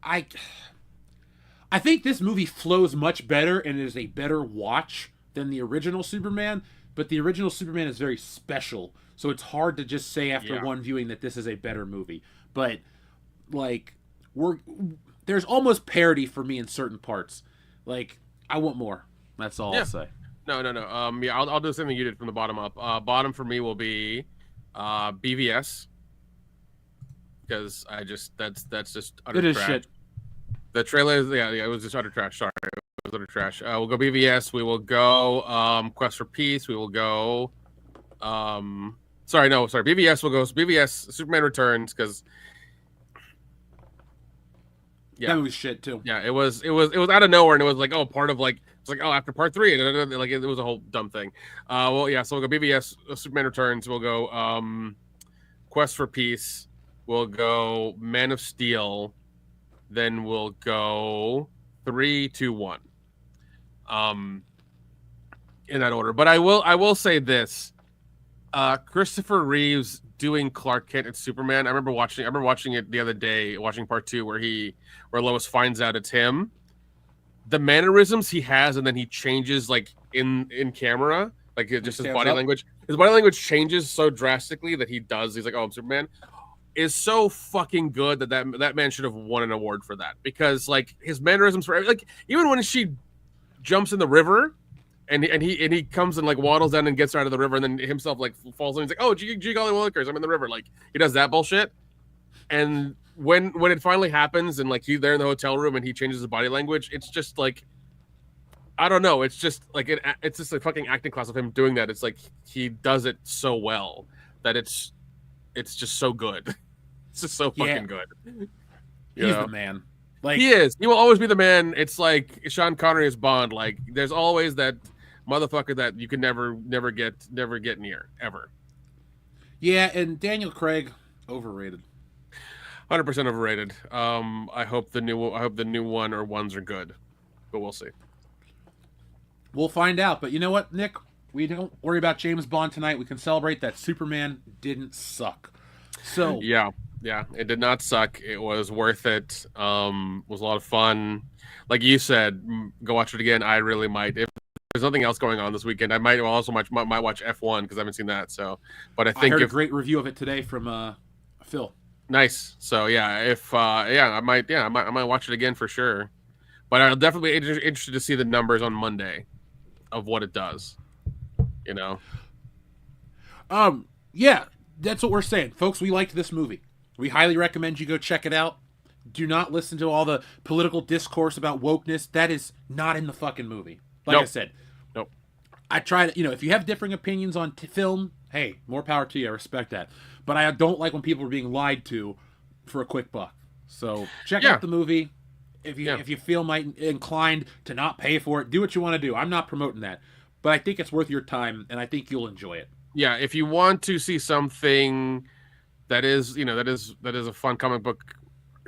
I think this movie flows much better and is a better watch than the original Superman, but the original Superman is very special, so it's hard to just say after one viewing that this is a better movie. But like there's almost parody for me in certain parts. Like I want more. That's all I'll say. No. I'll do the same thing you did from the bottom up. Bottom for me will be BVS. Because that's just utter trash. Shit. The trailer is it was just utter trash. Sorry, it was utter trash. We'll go BVS. We will go Quest for Peace. We will go BVS. We'll go BVS. Superman Returns because that was shit too. Yeah, it was out of nowhere and it was like part of like it's like after part 3 like it was a whole dumb thing. So we'll go BVS. Superman Returns. We'll go Quest for Peace. We'll go Man of Steel, then we'll go 3, 2, 1. In that order. But I will say this. Christopher Reeves doing Clark Kent and Superman. I remember watching it the other day, watching part 2 where Lois finds out it's him. The mannerisms he has and then he changes like in camera, like just his body language. His body language changes so drastically that he's like, oh, I'm Superman. is so fucking good that man should have won an award for that, because like his mannerisms for like, even when she jumps in the river and he comes and like waddles down and gets her out of the river, and then himself like falls in, he's like, oh gee golly willikers, I'm in the river, like he does that bullshit. And when it finally happens and like he's there in the hotel room and he changes his body language, it's just like, I don't know, it's just like it's just a fucking acting class of him doing that. It's like he does it so well that it's just so good. It's just so fucking good. He's the man. Like he is. He will always be the man. It's like Sean Connery as Bond. Like there's always that motherfucker that you can never get near ever. Yeah, and Daniel Craig, overrated. 100% overrated. I hope the new one or ones are good, but we'll see. We'll find out. But you know what, Nick? We don't worry about James Bond tonight. We can celebrate that Superman didn't suck. So yeah, it did not suck. It was worth it. It was a lot of fun. Like you said, go watch it again. I really might. If there's nothing else going on this weekend, I might also might watch F1 because I haven't seen that. So, but I think I heard a great review of it today from Phil. Nice. So yeah, if I might watch it again for sure. But I'll definitely be interested to see the numbers on Monday of what it does. You know. Yeah, that's what we're saying, folks. We liked this movie. We highly recommend you go check it out. Do not listen to all the political discourse about wokeness. That is not in the fucking movie. Like I said, nope. I try to, if you have differing opinions on film, hey, more power to you. I respect that. But I don't like when people are being lied to for a quick buck. So check out the movie. If you feel inclined to not pay for it, do what you want to do. I'm not promoting that, but I think it's worth your time, and I think you'll enjoy it. Yeah, if you want to see something that is a fun comic book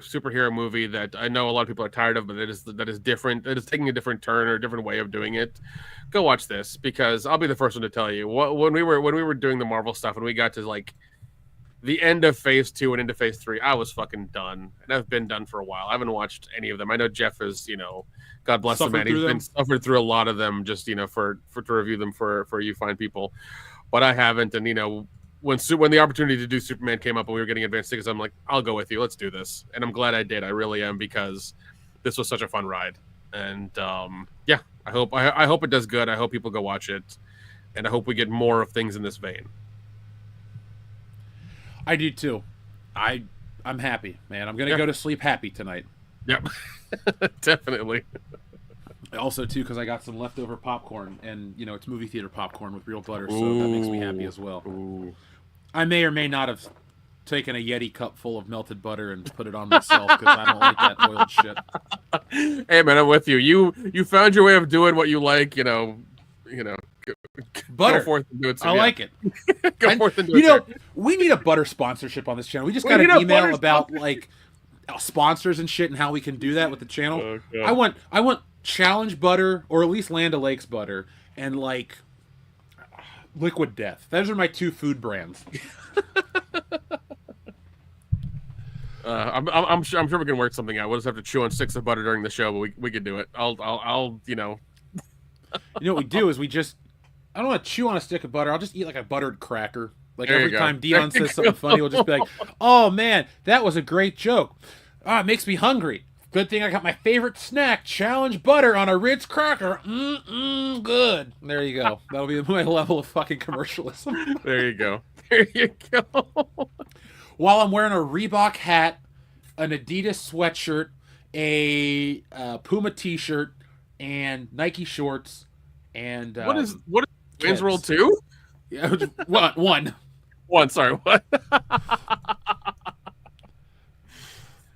superhero movie that I know a lot of people are tired of, but that is different, that is taking a different turn or a different way of doing it, go watch this, because I'll be the first one to tell you, when we were doing the Marvel stuff and we got to like the end of phase 2 and into phase 3, I was fucking done, and I've been done for a while. I haven't watched any of them. I know Jeff is, God bless him, man. He's been suffered through a lot of them just for to review them for you fine people, but I haven't. And when the opportunity to do Superman came up and we were getting advanced tickets, I'm like, I'll go with you. Let's do this. And I'm glad I did. I really am, because this was such a fun ride. And I hope it does good. I hope people go watch it, and I hope we get more of things in this vein. I do too. I'm happy, man. I'm gonna go to sleep happy tonight. Yep, definitely. Also, too, because I got some leftover popcorn, and it's movie theater popcorn with real butter, so that makes me happy as well. Ooh. I may or may not have taken a Yeti cup full of melted butter and put it on myself because I don't like that oiled shit. Hey, man, I'm with you. You found your way of doing what you like. Butter. Go forth and do it. I like it. Go forth and do it. We need a butter sponsorship on this channel. We just got an email about like sponsors and shit and how we can do that with the channel. Oh, I want Challenge butter, or at least Land O'Lakes butter, and like Liquid Death. Those are my 2 food brands. I'm sure we can work something out. We'll just have to chew on sticks of butter during the show, but we could do it. I'll You know what we do is I don't want to chew on a stick of butter. I'll just eat like a buttered cracker. Like every time Dion says something funny, we'll just be like, "Oh man, that was a great joke. It makes me hungry. Good thing I got my favorite snack, Challenge butter on a Ritz cracker. Good." There you go. That'll be my level of fucking commercialism. There you go. There you go. While I'm wearing a Reebok hat, an Adidas sweatshirt, a Puma t-shirt, and Nike shorts, and what is Wayne's World 2? Yeah, one. Sorry, what?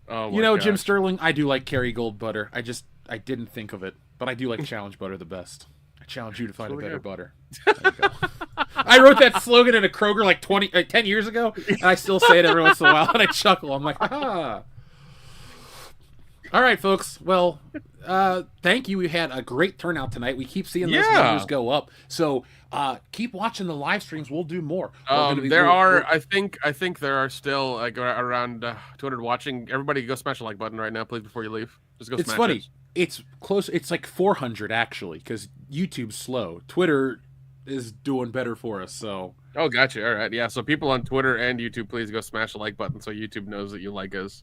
Oh, Jim Sterling, I do like Kerrygold butter. I didn't think of it, but I do like Challenge butter the best. I challenge you to find a better butter. There you go. I wrote that slogan in a Kroger like 10 years ago, and I still say it every once in a while, and I chuckle. I'm like, ah. All right, folks. Well, thank you. We had a great turnout tonight. We keep seeing those numbers go up. So keep watching the live streams. We'll do more. I think there are still like around 200 watching. Everybody go smash the like button right now, please, before you leave. Just go smash it. It's funny. It's close. It's like 400 actually, because YouTube's slow. Twitter is doing better for us. So Oh, gotcha. All right. Yeah. So people on Twitter and YouTube, please go smash the like button so YouTube knows that you like us.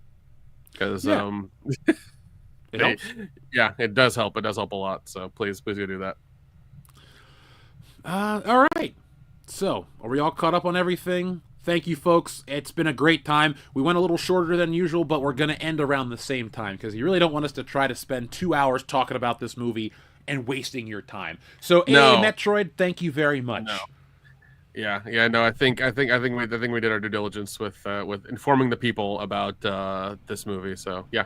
Because Yeah. It helps. yeah, it does help. It does help a lot. So please go do that. All right. So, are we all caught up on everything? Thank you, folks. It's been a great time. We went a little shorter than usual, but we're going to end around the same time because you really don't want us to try to spend 2 hours talking about this movie and wasting your time. So, No. Metroid, thank you very much. No. Yeah. No, I think we did our due diligence with informing the people about this movie. So yeah.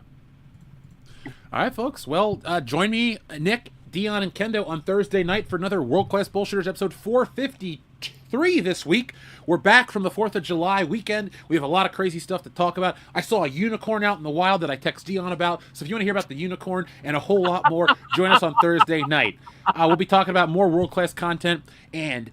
All right, folks. Well, join me, Nick, Dion, and Kendo on Thursday night for another World Class Bullshitters episode 453 this week. We're back from the 4th of July weekend. We have a lot of crazy stuff to talk about. I saw a unicorn out in the wild that I text Dion about. So if you want to hear about the unicorn and a whole lot more, join us on Thursday night. We'll be talking about more World Class content. And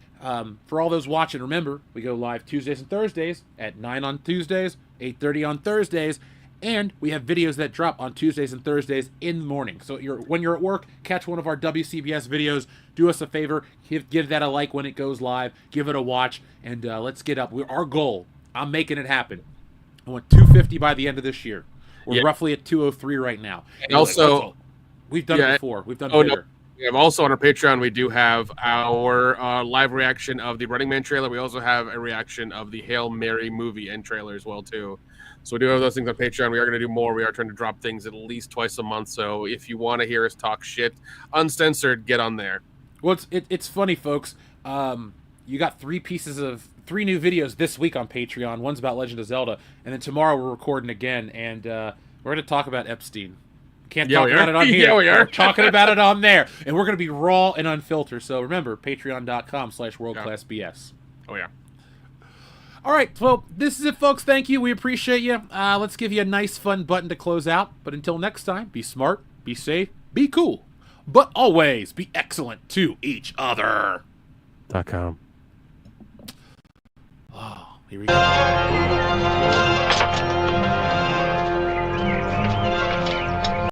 for all those watching, remember, we go live Tuesdays and Thursdays at 9 on Tuesdays, 8:30 on Thursdays. And we have videos that drop on Tuesdays and Thursdays in the morning. So when you're at work, catch one of our WCBS videos. Do us a favor, give that a like when it goes live. Give it a watch, and let's get up. Our goal, I'm making it happen. I want 250 by the end of this year. We're roughly at 203 right now. And also, we've done it before. We've done bigger. No. We have also on our Patreon, we do have our live reaction of the Running Man trailer. We also have a reaction of the Hail Mary movie and trailer as well, too. So we do have those things on Patreon. We are going to do more. We are trying to drop things at least twice a month. So if you want to hear us talk shit uncensored, get on there. Well, it's funny, folks. You got 3 new videos this week on Patreon. One's about Legend of Zelda, and then tomorrow we're recording again, and we're going to talk about Epstein. Can't talk about it on here. Yeah, we are. We're talking about it on there, and we're going to be raw and unfiltered. So remember, patreon.com/worldclassbs. Oh yeah. All right, well, this is it, folks. Thank you. We appreciate you. Let's give you a nice, fun button to close out. But until next time, be smart, be safe, be cool, but always be excellent to each other. .com. Oh, here we go.